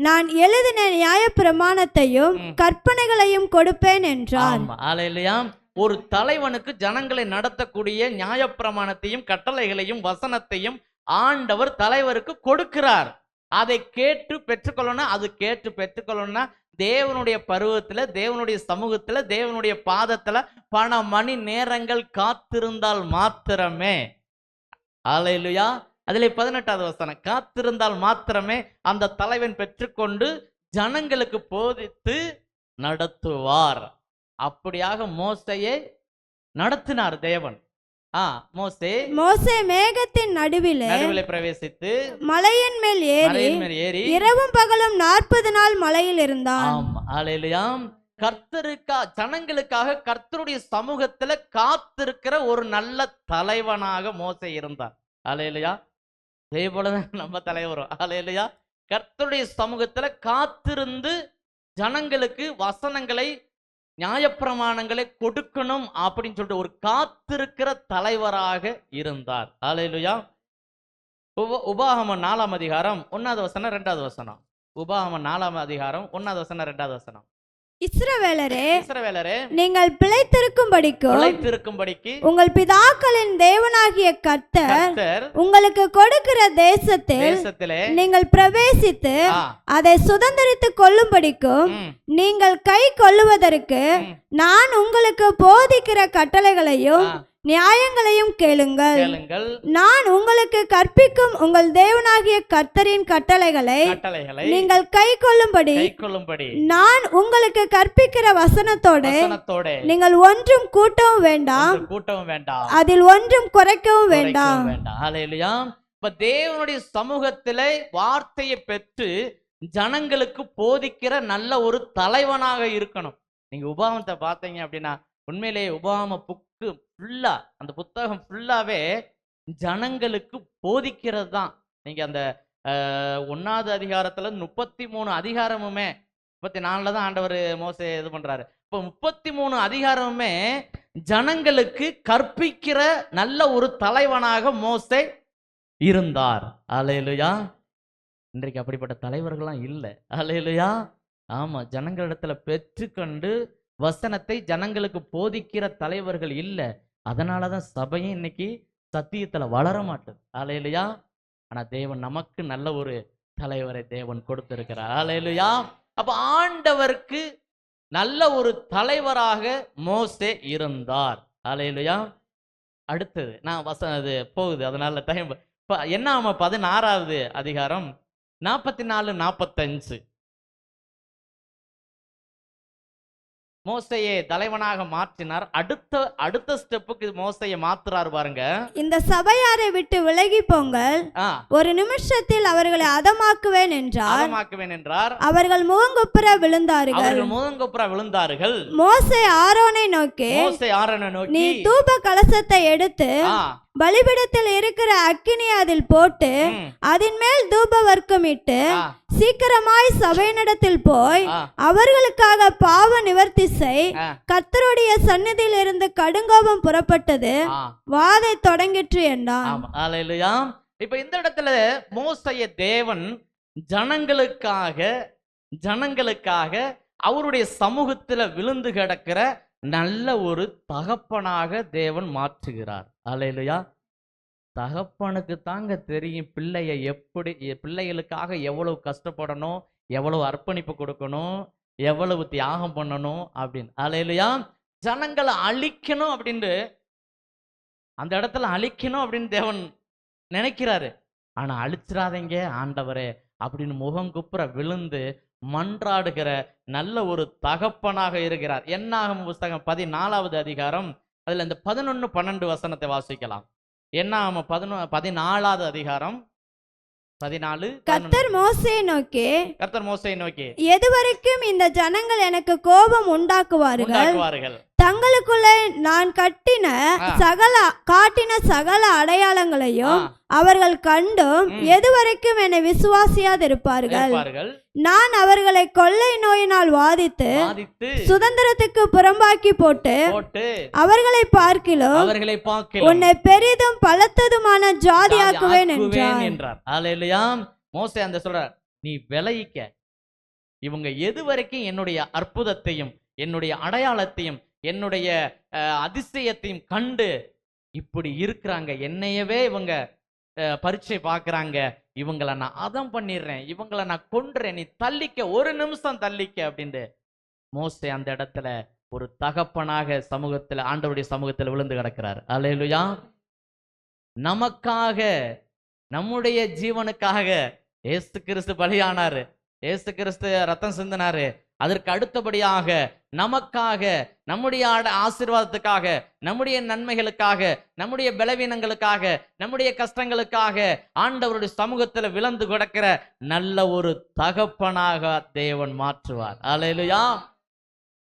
நான் எழுதின நியாய பிரமாணத்தையும் கற்பனைகளையும் கொடுப்பேன் என்றான். அல்லேலூயா. ஒரு தலைவனுக்கு ஜனங்களை நடத்தக்கூடிய நியாய பிரமாணத்தையும் கட்டளைகளையும் வசனத்தையும் ஆண்டவர் தலைவருக்கு கொடுக்கிறார். அதை கேட்டு பெற்றுக்கொள்ளணும். அது கேட்டு பெற்றுக்கொள்ளணும்னா தேவனுடைய பருவத்துல, தேவனுடைய சமூகத்துல, தேவனுடைய பாதத்துல பல மணி நேரங்கள் காத்திருந்தால் மாத்திரமே. அல்லேலூயா. அதிலே 18வது வசனம், காத்திருந்தால் மாத்திரமே அந்த தலைவன் பெற்றுக்கொண்டு ஜனங்களுக்கு போதித்து நடத்துவார். அப்படியாக மோசேயை நடத்தினார் தேவன். மோசே மேகத்தின் நடுவிலே பிரவேசித்து மலையின் மேல் ஏறி இரவும் பகலும் 40 நாள் மலையில் இருந்தான். அல்லேலூயா. ஜனங்களுக்காக கர்த்தருடைய சமூகத்துல காத்திருக்கிற ஒரு நல்ல தலைவனாக மோசே இருந்தார். அல்லேலூயா. அதே போலதான் நம்ம தலைவரும். அல்லேலூயா. கர்த்தருடைய சமூகத்துல காத்திருந்து ஜனங்களுக்கு வசனங்களை நியாயப்பிரமாணங்களை கொடுக்கணும் அப்படின்னு சொல்லிட்டு ஒரு காத்திருக்கிற தலைவராக இருந்தார். அல்லேலூயா. உபாகமம் 4ஆம் அதிகாரம் 1வது வசனம் 2வது வசனம். உபாகமம் 4ஆம் அதிகாரம் 1வது வசனம் 2வது வசனம். இஸ்ரவேலரே, நீங்கள் பிழைத்திருக்கும்படிக்கு உங்கள் பிதாக்களின் தேவனாகிய கர்த்தர் உங்களுக்கு கொடுக்கிற தேசத்தில் நீங்கள் பிரவேசித்து அதை சுதந்தரித்துக் கொள்ளும்படிக்கும் நீங்கள் கை கொள்ளுவதற்கு நான் உங்களுக்கு போதிக்கிற கட்டளைகளையும் நியாயங்களையும் கேளுங்கள். நான் உங்களுக்கு கற்பிக்கும் உங்கள் தேவனாகிய கர்த்தரின் கட்டளைகளை நீங்கள் கை கொள்ளும்படி நான் உங்களுக்கு கற்பிக்கிற வசனத்தோடு நீங்கள் ஒன்றும் கூட்டவும் வேண்டாம், அதில் ஒன்றும் குறைக்கவும் வேண்டாம். இப்ப தேவனுடைய சமூகத்திலே வார்த்தையை பெற்று ஜனங்களுக்கு போதிக்கிற நல்ல ஒரு தலைவனாக இருக்கணும். நீங்க உபாகமத்தை பார்த்தீங்க அப்படின்னா உண்மையிலேயே உபாகம புக்கு ஃபுல்லா, அந்த புத்தகம் ஃபுல்லாவே ஜனங்களுக்கு போதிக்கிறது தான். நீங்க அந்த 1வது அதிகாரத்துல 33 அதிகாரமுமே 34 தான் ஆண்டவர் மோசே இது பண்றாரு. இப்போ 33 அதிகாரமுமே ஜனங்களுக்கு கற்பிக்கிற நல்ல ஒரு தலைவனாக மோசே இருந்தார். அல்லேலூயா. இன்றைக்கு அப்படிப்பட்ட தலைவர்கள்லாம் இல்லை. அல்லேலூயா. ஆமா, ஜனங்களிடத்துல பெற்றுக்கொண்டு வசனத்தை ஜனங்களுக்கு போதிக்கிற தலைவர்கள் இல்லை. அதனாலதான் சபையும் இன்னைக்கு சத்தியத்துல வளர மாட்டேது. அல்லேலூயா. ஆனா தேவன் நமக்கு நல்ல ஒரு தலைவரை தேவன் கொடுத்திருக்கிறார். அல்லேலூயா. அப்ப ஆண்டவருக்கு நல்ல ஒரு தலைவராக மோசே இருந்தார். அல்லேலூயா. அடுத்தது நான் அது போகுது, அதனால டைம். என்னாம 16வது அதிகாரம் 44-45. மோசையை தலைவனாக மாற்றினார். அடுத்த ஸ்டெப்புக்கு மோசையை மாத்துறாரு பாருங்க. இந்த சபையாரை விட்டு விலகி போங்கள், ஒரு நிமிஷத்தில் அவர்களை அதமாக்குவேன் என்றார். அவர்கள் முகங்குப்புற விழுந்தார்கள். மோசே ஆரோனை நோக்கி, நீ தூப கலசத்தை எடுத்து பலிபீடத்தில் இருக்கிற அக்கினியை அதில் போட்டு அதன் மேல் தூப வர்க்கம் இட்டு சீக்கிரமாய் சபையினிடத்தில் போய் அவர்களுக்காக பாவ நிவர்த்தி செய். கர்த்தருடைய சந்நிதியில் இருந்து கடுங்கோபம் புறப்பட்டது, வாதை தொடங்கிற்று என்றான். இப்ப இந்த இடத்துல மோசேய தேவன் ஜனங்களுக்காக அவருடைய சமூகத்துல விழுந்து கிடக்கிற நல்ல ஒரு தகப்பனாக தேவன் மாற்றுகிறார். அல்லேலூயா. தகப்பனுக்கு தாங்க தெரியும் பிள்ளைகளுக்காக எவ்வளவு கஷ்டப்படணும், எவ்வளவு அர்ப்பணிப்பு கொடுக்கணும், எவ்வளவு தியாகம் பண்ணணும் அப்படின்னு. அல்லேலூயா. ஜனங்களை அழிக்கணும் அப்படின்னு அந்த இடத்துல அழிக்கணும் அப்படின்னு தேவன் நினைக்கிறாரு. ஆனா அழிச்சிடாதீங்க ஆண்டவரே அப்படின்னு முகங்குப்புற விழுந்து மன்றாடுகிற நல்ல ஒரு தகப்பனாக இருக்கிறார். என்னாகும் புஸ்தகம் 14வது அதிகாரம், அதுல இந்த 11, 12 வசனத்தை வாசிக்கலாம். என்னாகும் 14வது அதிகாரம் 14. கர்த்தர் மோசேயை நோக்கி, எதுவரைக்கும் இந்த ஜனங்கள் எனக்கு கோபம் உண்டாக்குவார்கள், தங்களுக்குள்ளே நான் காட்டின சகல அடையாளங்களையும் அவர்கள் கண்டும் எதுவரைக்கும் என்னை விசுவாசியாதிருப்பார்கள், நான் அவர்களை கொள்ளை நோயினால் வாதித்து சுதந்திரத்துக்கு புறம்பாக்கி போட்டு அவர்களை பார்க்கிலும் உன்னை பெரிதும் பலத்ததுமான ஜாதியாக்குவேன் என்றார். அல்லேலூயா. மோசே அந்த சொல்றார், நீ விளைவிக்க இவங்க எதுவரைக்கும் என்னுடைய அற்புதத்தையும் என்னுடைய அடையாளத்தையும் என்னுடைய அதிசயத்தையும் கண்டு இப்படி இருக்கிறாங்க, என்னையவே இவங்க பரீட்சை பார்க்கறாங்க, இவங்களை நான் அதம் பண்ணிடுறேன், இவங்களை நான் கொன்றேன், நீ தள்ளிக்க, ஒரு நிமிஷம் தள்ளிக்க அப்படின்ட்டு மோசே அந்த இடத்துல ஒரு தகப்பனாக சமூகத்துல ஆண்டவருடைய சமூகத்துல விழுந்து கிடக்கிறார். அல்லேலூயா. நமக்காக, நம்முடைய ஜீவனுக்காக ஏசு கிறிஸ்து பலியானாரு, ஏசு கிறிஸ்து ரத்தம் சிந்தினாரு. அதற்கு அடுத்தபடியாக நமக்காக, நம்முடைய ஆசீர்வாதத்துக்காக, நம்முடைய நன்மைகளுக்காக, நம்முடைய பலவீனங்களுக்காக, நம்முடைய கஷ்டங்களுக்காக ஆண்டவருடைய சமூகத்துல விழுந்து கிடக்கிற நல்ல ஒரு தகப்பனாக தேவன் மாற்றுவார். அல்லேலூயா.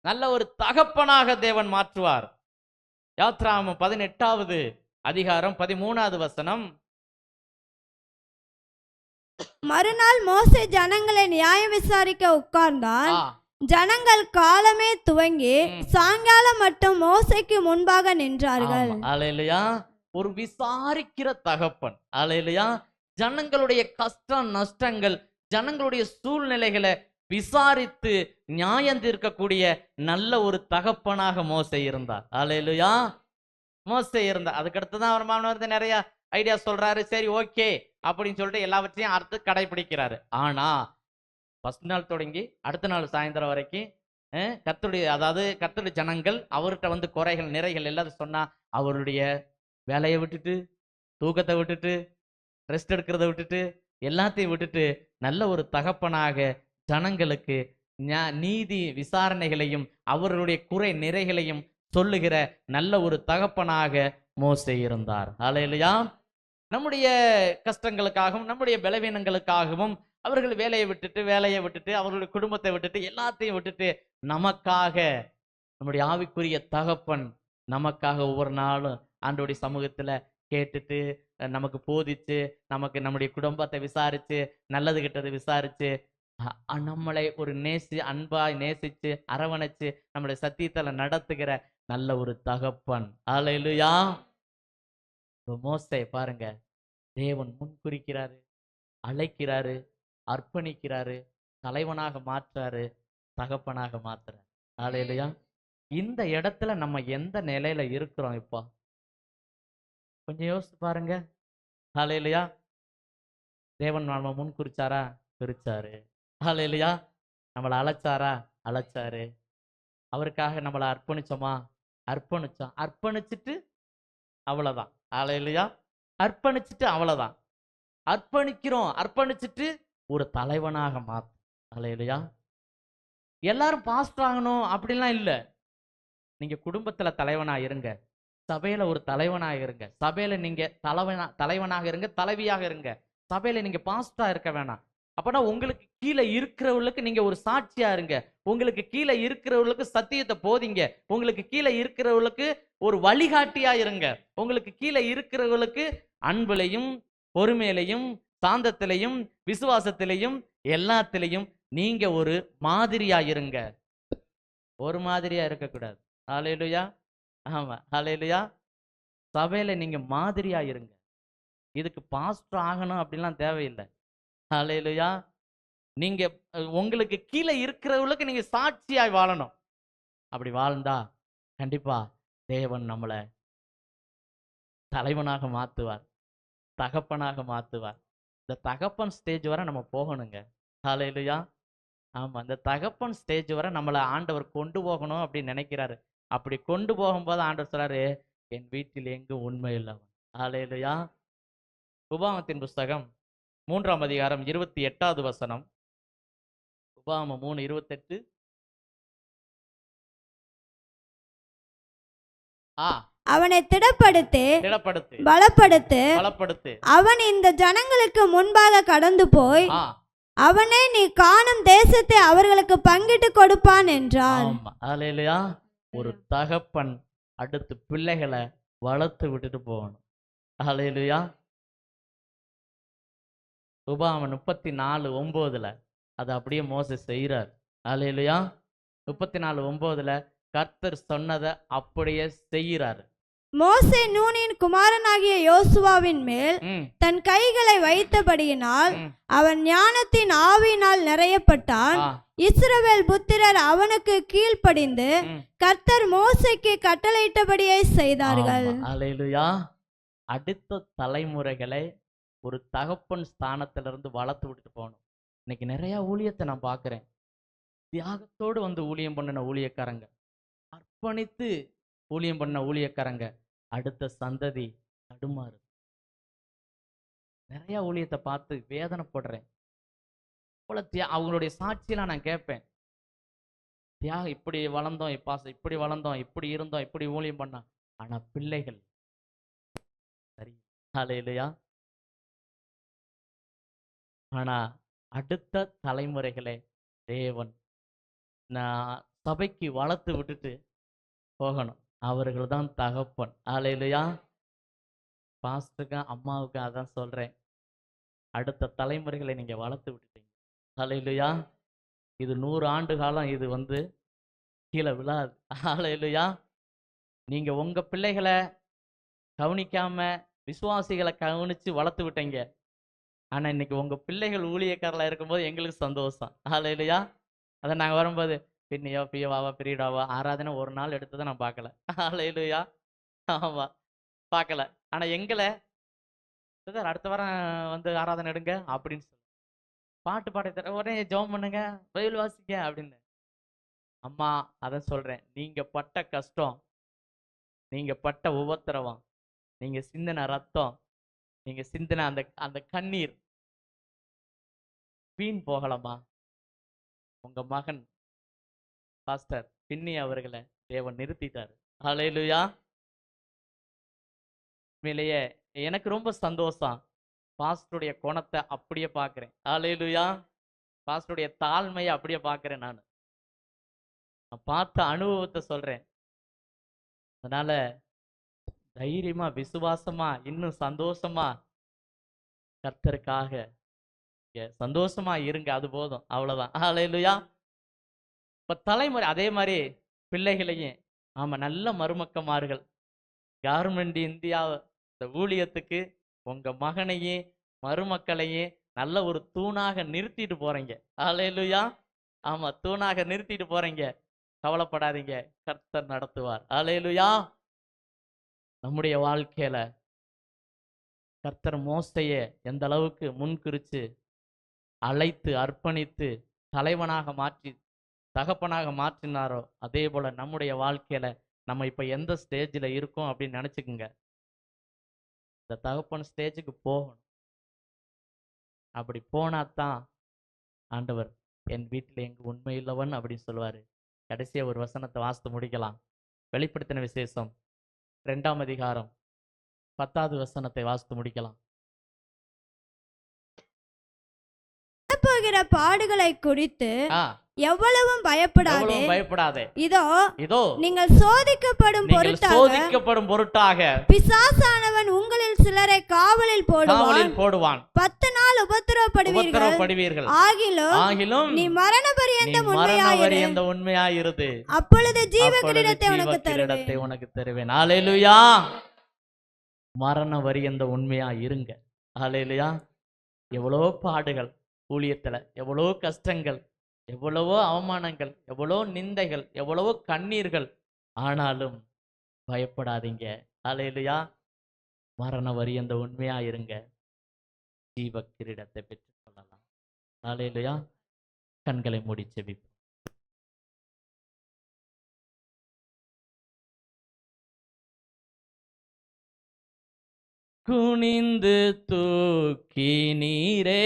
நல்ல ஒரு தகப்பனாக தேவன் மாற்றுவார். யாத்ராகமம் 18வது அதிகாரம் 13வது வசனம். மறுநாள் மோசே ஜனங்களை நியாயம் விசாரிக்க உட்கார்ந்தான். ஜனங்கள் காலமே துவங்கி சாயங்காலம் மட்டும் மோசேக்கு முன்பாக நின்றார்கள். அல்லேலூயா. ஒரு விசாரிக்கிற தகப்பன். அல்லேலூயா. ஜனங்களுடைய கஷ்டம் நஷ்டங்கள், ஜனங்களுடைய சூழ்நிலைகளை விசாரித்து நியாயம் தீர்க்கக்கூடிய நல்ல ஒரு தகப்பனாக மோசே இருந்தார். அல்லேலூயா. மோசே இருந்தார். அதுக்கடுத்துதான் அவர் மாணவர் நிறைய ஐடியா சொல்றாரு. சரி, ஓகே அப்படின்னு சொல்லிட்டு எல்லாவற்றையும் அறுத்து கடைபிடிக்கிறாரு. ஆனா ஃபர்ஸ்ட் நாள் தொடங்கி அடுத்த நாள் சாயந்தரம் வரைக்கும் கர்த்தருடைய ஜனங்கள் அவர்கிட்ட வந்து குறைகள் நிறைகள் எல்லாத்தையும் சொன்னா அவருடைய வேலையை விட்டுட்டு, தூக்கத்தை விட்டுட்டு, ரெஸ்ட் எடுக்கிறத விட்டுட்டு, எல்லாத்தையும் விட்டுட்டு நல்ல ஒரு தகப்பனாக ஜனங்களுக்கு நீதி விசாரணைகளையும் அவர்களுடைய குறை நிறைகளையும் சொல்லுகிற நல்ல ஒரு தகப்பனாக மோசே இருந்தார். அல்லேலூயா. நம்முடைய கஷ்டங்களுக்காகவும் நம்முடைய பலவீனங்களுக்காகவும் அவர்கள் வேலையை விட்டுட்டு அவர்களுடைய குடும்பத்தை விட்டுட்டு எல்லாத்தையும் விட்டுட்டு நமக்காக, நம்முடைய ஆவிக்குரிய தகப்பன் நமக்காக ஒவ்வொரு நாளும் ஆண்டவருடைய சமூகத்துல கேட்டுட்டு நமக்கு போதிச்சு, நமக்கு நம்முடைய குடும்பத்தை விசாரிச்சு, நல்லது கெட்டதை விசாரிச்சு, நம்மளை ஒரு அன்பாய் நேசிச்சு அரவணைச்சு நம்முடைய சத்தியத்துல நடத்துகிற நல்ல ஒரு தகப்பன். அல்லேலூயா. மோசே பாருங்க, தேவன் முன்குறிக்கிறாரு, அழைக்கிறாரு, அர்ப்பணிக்கிறாரு, தலைவனாக மாற்றாரு, தகப்பனாக மாத்துறாரு. அல்லேலூயா. இந்த இடத்துல நம்ம எந்த நிலையில இருக்கிறோம் இப்போ கொஞ்சம் யோசிச்சு பாருங்க. அல்லேலூயா. தேவன் நம்ம முன்குறிச்சாரா? குறிச்சாரு. அல்லேலூயா. நம்மளை அழைச்சாரு. அவருக்காக நம்மளை அர்ப்பணிச்சோமா? அர்ப்பணிச்சோம். அர்ப்பணிச்சுட்டு அவ்வளவுதான். அல்லேலூயா. அர்ப்பணிச்சுட்டு அவ்வளவுதான். அர்ப்பணிச்சுட்டு ஒரு தலைவனாக மாத்து. அல்லேலூயா. எல்லாரும் பாஸ்டர் ஆகணும் அப்படின்லாம் இல்லை. நீங்க குடும்பத்துல தலைவனா இருங்க, சபையில ஒரு தலைவனாக இருங்க, சபையில நீங்க தலைவனாக இருங்க, தலைவியாக இருங்க. சபையில நீங்க பாஸ்டரா இருக்க வேணாம். அப்பனா உங்களுக்கு கீழே இருக்கிறவர்களுக்கு நீங்க ஒரு சாட்சியா இருங்க. உங்களுக்கு கீழே இருக்கிறவர்களுக்கு சத்தியத்தை போதிங்க. உங்களுக்கு கீழே இருக்கிறவர்களுக்கு ஒரு வழிகாட்டியா இருங்க. உங்களுக்கு கீழே இருக்கிறவர்களுக்கு அன்பிலையும் பொறுமையிலையும் சாந்தத்திலையும் விசுவாசத்திலையும் எல்லாத்திலையும் நீங்க ஒரு மாதிரியா இருங்க. ஒரு மாதிரியா இருக்கக்கூடாது. ஹல்லேலூயா. ஆமா, ஹல்லேலூயா. சபையில நீங்க மாதிரியா இருங்க. இதுக்கு பாஸ்டர் ஆகணும் அப்படிலாம் தேவையில்லை. ஹல்லேலூயா. நீங்க உங்களுக்கு கீழே இருக்கிறவங்களுக்கு நீங்க சாட்சியாய் வாழணும். அப்படி வாழ்ந்தா கண்டிப்பா தேவன் நம்மளை தலைவனாக மாத்துவார், தகப்பனாக மாத்துவார். இந்த தகப்பன் ஸ்டேஜ் வரை நம்ம போகணுங்க. ஹல்லேலூயா. ஆமா, இந்த தகப்பன் ஸ்டேஜ் வரை நம்மளை ஆண்டவர் கொண்டு போகணும் அப்படின்னு நினைக்கிறாரு. அப்படி கொண்டு போகும்போது ஆண்டவர் சொல்றாரு, என் வீட்டில் எங்கும் உண்மை இல்லவன். ஹல்லேலூயா. உபாகமத்தின் புஸ்தகம் 3ஆம் அதிகாரம் 28வது வசனம். உபாகமம் 3:28. அவனை திடப்படுத்து, பலப்படுத்து. அவன் இந்த ஜனங்களுக்கு முன்பாக கடந்து போய் அவனே நீ காணும் தேசத்தை அவர்களுக்கு பங்கிட்டு கொடுப்பான் என்றார். ஹல்லேலூயா. ஒரு தகப்பன் அடுத்து பிள்ளைகளை வளர்த்து விட்டுட்டு போகணும். ஹல்லேலூயா. உபாகமம் 34:9 அது அப்படியே மோசே செய்கிறார். ஹல்லேலூயா. 34:9 கர்த்தர் சொன்னதை அப்படியே செய்கிறார். மோசே நூனின் குமாரனாகிய யோசுவாவின் மேல் தன் கைகளை வைத்தபடியினால் அவன் ஞானத்தின் ஆவியினால் நிறையப்பட்டான். இஸ்ரவேல் புத்திரர் அவனுக்கு கீழ்ப்படிந்து கர்த்தர் மோசேக்கு கட்டளையிட்டபடியே செய்தார்கள். ஹல்லேலூயா. அடுத்த தலைமுறைகளை ஒரு தகப்பன் ஸ்தானத்திலிருந்து வளர்த்து விட்டுட்டு போகணும். இன்னைக்கு நிறைய ஊழியத்தை நான் பார்க்கிறேன். தியாகத்தோடு வந்து ஊழியம் பண்ணின ஊழியக்காரங்க, அர்ப்பணித்து ஊழியம் பண்ண ஊழியக்காரங்க, அடுத்த சந்ததி தடுமாறு. நிறைய ஊழியத்தை பார்த்து வேதனைப்படுறேன். போல அவங்களுடைய சாட்சியெல்லாம் நான் கேட்பேன். தியாகம் இப்படி வளர்ந்தோம், இப்படி வளர்ந்தோம், இப்படி இருந்தோம், இப்படி ஊழியம் பண்ணோம். ஆனா பிள்ளைகள் சரி. ஹல்லேலூயா. ஆனா அடுத்த தலைமுறைகளை தேவன் நான் சபைக்கு வளர்த்து விட்டுட்டு போகணும். அவர்கள் தான் தகப்பன். ஹல்லேலூயா. பாஸ்டருக்கு அம்மாவுக்கு அதான் சொல்றேன், அடுத்த தலைமுறைகளை நீங்க வளர்த்து விட்டுட்டீங்க. ஹல்லேலூயா. இது 100 ஆண்டு காலம் இது வந்து கீழே விழாது. ஹல்லேலூயா. நீங்க உங்க பிள்ளைகளை கவனிக்காம விசுவாசிகளை கவனிச்சு வளர்த்து விட்டீங்க. ஆனா இன்னைக்கு உங்க பிள்ளைகள் ஊழியக்காரலா இருக்கும்போது எங்களுக்கு சந்தோஷம். ஹல்லேலூயா. அதை நாங்க வரும்போது பின்னியோ பியோவாவா பிரியடாவா ஆராதனை ஒரு நாள் எடுத்ததை நான் பார்க்கல. ஹல்லேலூயா. ஆமா, பார்க்கல. ஆனா எங்களை அடுத்த வாரம் வந்து ஆராதனை எடுங்க அப்படின்னு சொல்லி பாட்டு பாட தர உடனே ஜெபம் பண்ணுங்க, பைபிள் வாசிங்க அப்படின்னு. அம்மா அதை சொல்றேன், நீங்க பட்ட கஷ்டம், நீங்க பட்ட உபத்திரவம், நீங்க சிந்தின ரத்தம், நீங்க சிந்தின அந்த அந்த கண்ணீர் வீண் போகலாமா? உங்க மகன் பாஸ்டர் பின்னி அவர்களை தேவன் நிறுத்திட்டாரு. ஹல்லேலூயா. உண்மையிலேயே எனக்கு ரொம்ப சந்தோஷம். பாஸ்டருடைய குணத்தை அப்படியே பார்க்கிறேன். ஹல்லேலூயா. பாஸ்டருடைய தாழ்மையை அப்படியே பார்க்கிறேன். நான் பார்த்த அனுபவத்தை சொல்றேன். அதனால தைரியமா விசுவாசமா இன்னும் சந்தோஷமா கர்த்தருக்காக சந்தோஷமா இருங்க. அது போதும், அவ்வளவுதான். ஹல்லேலூயா. இப்ப தலைமுறை அதே மாதிரி பிள்ளைகளையும் ஆமா நல்ல மருமக்கமார்கள் கவர்மெண்ட் இந்தியா இந்த ஊழியத்துக்கு உங்க மகனையும் மருமக்களையும் நல்ல ஒரு தூணாக நிறுத்திட்டு போறீங்க. ஹல்லேலூயா. ஆமா, தூணாக நிறுத்திட்டு போறீங்க. கவலைப்படாதீங்க, கர்த்தர் நடத்துவார். ஹல்லேலூயா. நம்முடைய வாழ்க்கையில கர்த்தர் மோசேயை எந்த அளவுக்கு முன்குறிச்சு அழைத்து அர்ப்பணித்து தலைவனாக மாற்றி தகப்பனாக மாற்றினாரோ அதே போல நம்முடைய வாழ்க்கையில நம்ம இப்ப எந்த ஸ்டேஜில் இருக்கோம் அப்படின்னு நினைச்சுக்குங்க. இந்த தகப்பன் ஸ்டேஜுக்கு போகணும். அப்படி போனாதான் ஆண்டவர் என் வீட்டில் எங்கு உண்மை இல்லவன் அப்படின்னு சொல்லுவாரு. கடைசியா ஒரு வசனத்தை வாசித்து முடிக்கலாம். வெளிப்படுத்தின விசேஷம் 2ஆம் அதிகாரம் 10வது வசனத்தை வாசித்து முடிக்கலாம். உண்டாகிற பாடுகளை குறித்து ஆ, எவ்வளவும் பயப்படாதே. எவ்வளவும் பயப்படாதே. இதோ இதோ நீங்கள் சோதிக்கப்படும் நீங்கள் பொருட்டாக சோதிக்கப்படும் பொருட்டாக பிசாசானவன் உங்களில் சிலரை காவலில் போடுவான். 10 நாள் உபத்திரவப்படுவீர்கள். ஆகிலும் நீ மரண பரியந்த உண்மையாயிரு. அப்பொழுது ஜீவ கிரீடத்தை உனக்கு தருவேன். ஹல்லேலூயா. மரண பரியந்த உண்மையா இருங்க. ஹல்லேலூயா. எவ்வளோ பாடுகள் ஊழியத்துல, எவ்வளோ கஷ்டங்கள், எவ்வளவோ அவமானங்கள், எவ்வளோ நிந்தைகள், எவ்வளவோ கண்ணீர்கள், ஆனாலும் பயப்படாதீங்க. ஹல்லேலூயா. மரண பரியந்த உண்மையா இருங்க. ஜீவ கிரீடத்தை பெற்றுக் கொள்ளலாம். ஹல்லேலூயா. கண்களை மூடி ஜெபிப்போம். குனிந்து தூக்கி நீரே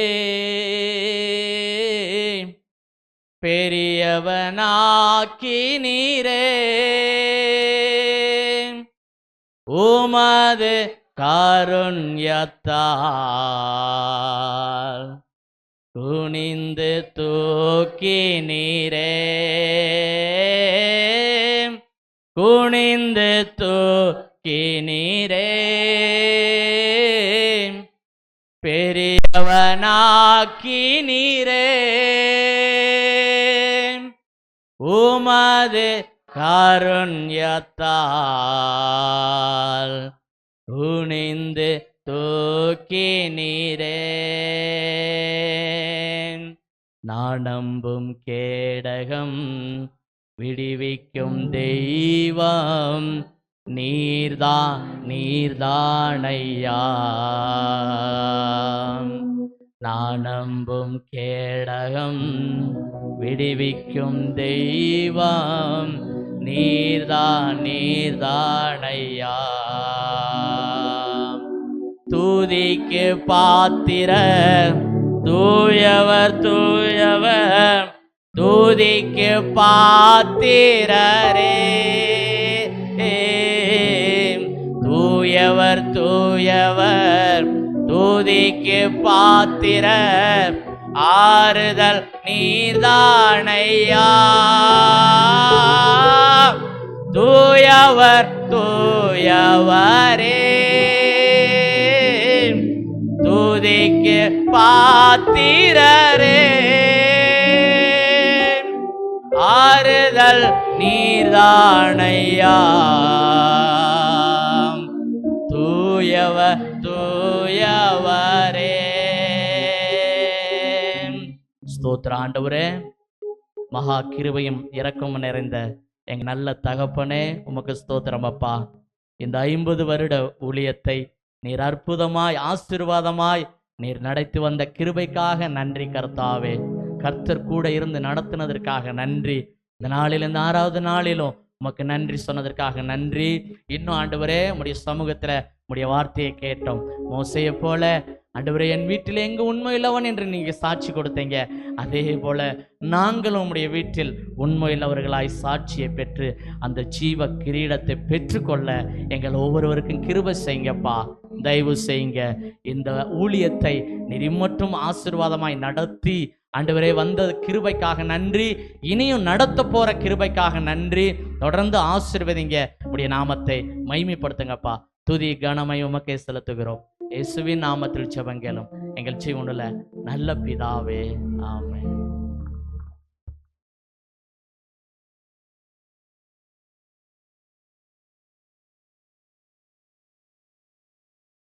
பெரியவனாக்கி நீரே உமது காருண்யத்தால் குனிந்து தூக்கி நீரே குனிந்து தூக்கி நீரே பெரியவனாக்கி நீரே உமது காருண்யத்தால் குனிந்து தூக்கி நீரே நான் நம்பும் கேடகம் விடுவிக்கும் தெய்வம் நீர்தானையா. நான் நம்பும் கேடகம் விடுவிக்கும் தெய்வம் நீர்தானையா. துதிக்கு பாத்திர தூயவர் தூயவர் துதிக்கு பாத்திரரே தூயவர் தூயவர் துதிக்கு பாத்திரர் ஆறுதல் நீர்தானையா. தூயவர் தூயவரே துதிக்கு பாத்திரரே ஆறுதல் நீர்தானையா. தூயவர் தூயவரே. ஸ்தோத்திர ஆண்டவரே, மகா கிருபையும் இரக்கமும் நிறைந்த எங்க நல்ல தகப்பனே, உமக்கு ஸ்தோத்திரம் அப்பா. இந்த 50 வருட ஊழியத்தை நீர் அற்புதமாய் ஆசீர்வாதமாய் நீர் நடத்தி வந்த கிருபைக்காக நன்றி கர்த்தாவே. கர்த்தர் கூட இருந்து நடத்தினதற்காக நன்றி. இந்த நாளில் 6வது நாளிலும் உமக்கு நன்றி சொன்னதற்காக நன்றி. இன்னும் ஆண்டவரே, உம்முடைய சமூகத்துல உம்முடைய வார்த்தையை கேட்டோம். மோசையை போல ஆண்டவரே, என் வீட்டில் எங்க உண்மையுள்ளவன் என்று நீங்க சாட்சி கொடுத்தீங்க. அதே போல நாங்களும் உம்முடைய வீட்டில் உண்மையுள்ளவர்களாய் சாட்சியை பெற்று அந்த ஜீவ கிரீடத்தை பெற்றுக்கொள்ள எங்கள் ஒவ்வொருவருக்கும் கிருபை செய்யுங்கப்பா. தயவு செய்யுங்க. இந்த ஊழியத்தை நீர் மட்டும் ஆசீர்வாதமாய் நடத்தி ஆண்டவரே வந்த கிருபைக்காக நன்றி. இனியும் நடத்த போற கிருபைக்காக நன்றி. தொடர்ந்து ஆசீர்வதிங்க. உடைய நாமத்தை மகிமைப்படுத்துங்கப்பா. துதி கனமை உமக்கே செலுத்துகிறோம். இயேசுவின் நாமத்தில் ஜெபம் கேளும் எங்கள் ஜீவனுள்ள நல்ல பிதாவே. ஆமென்.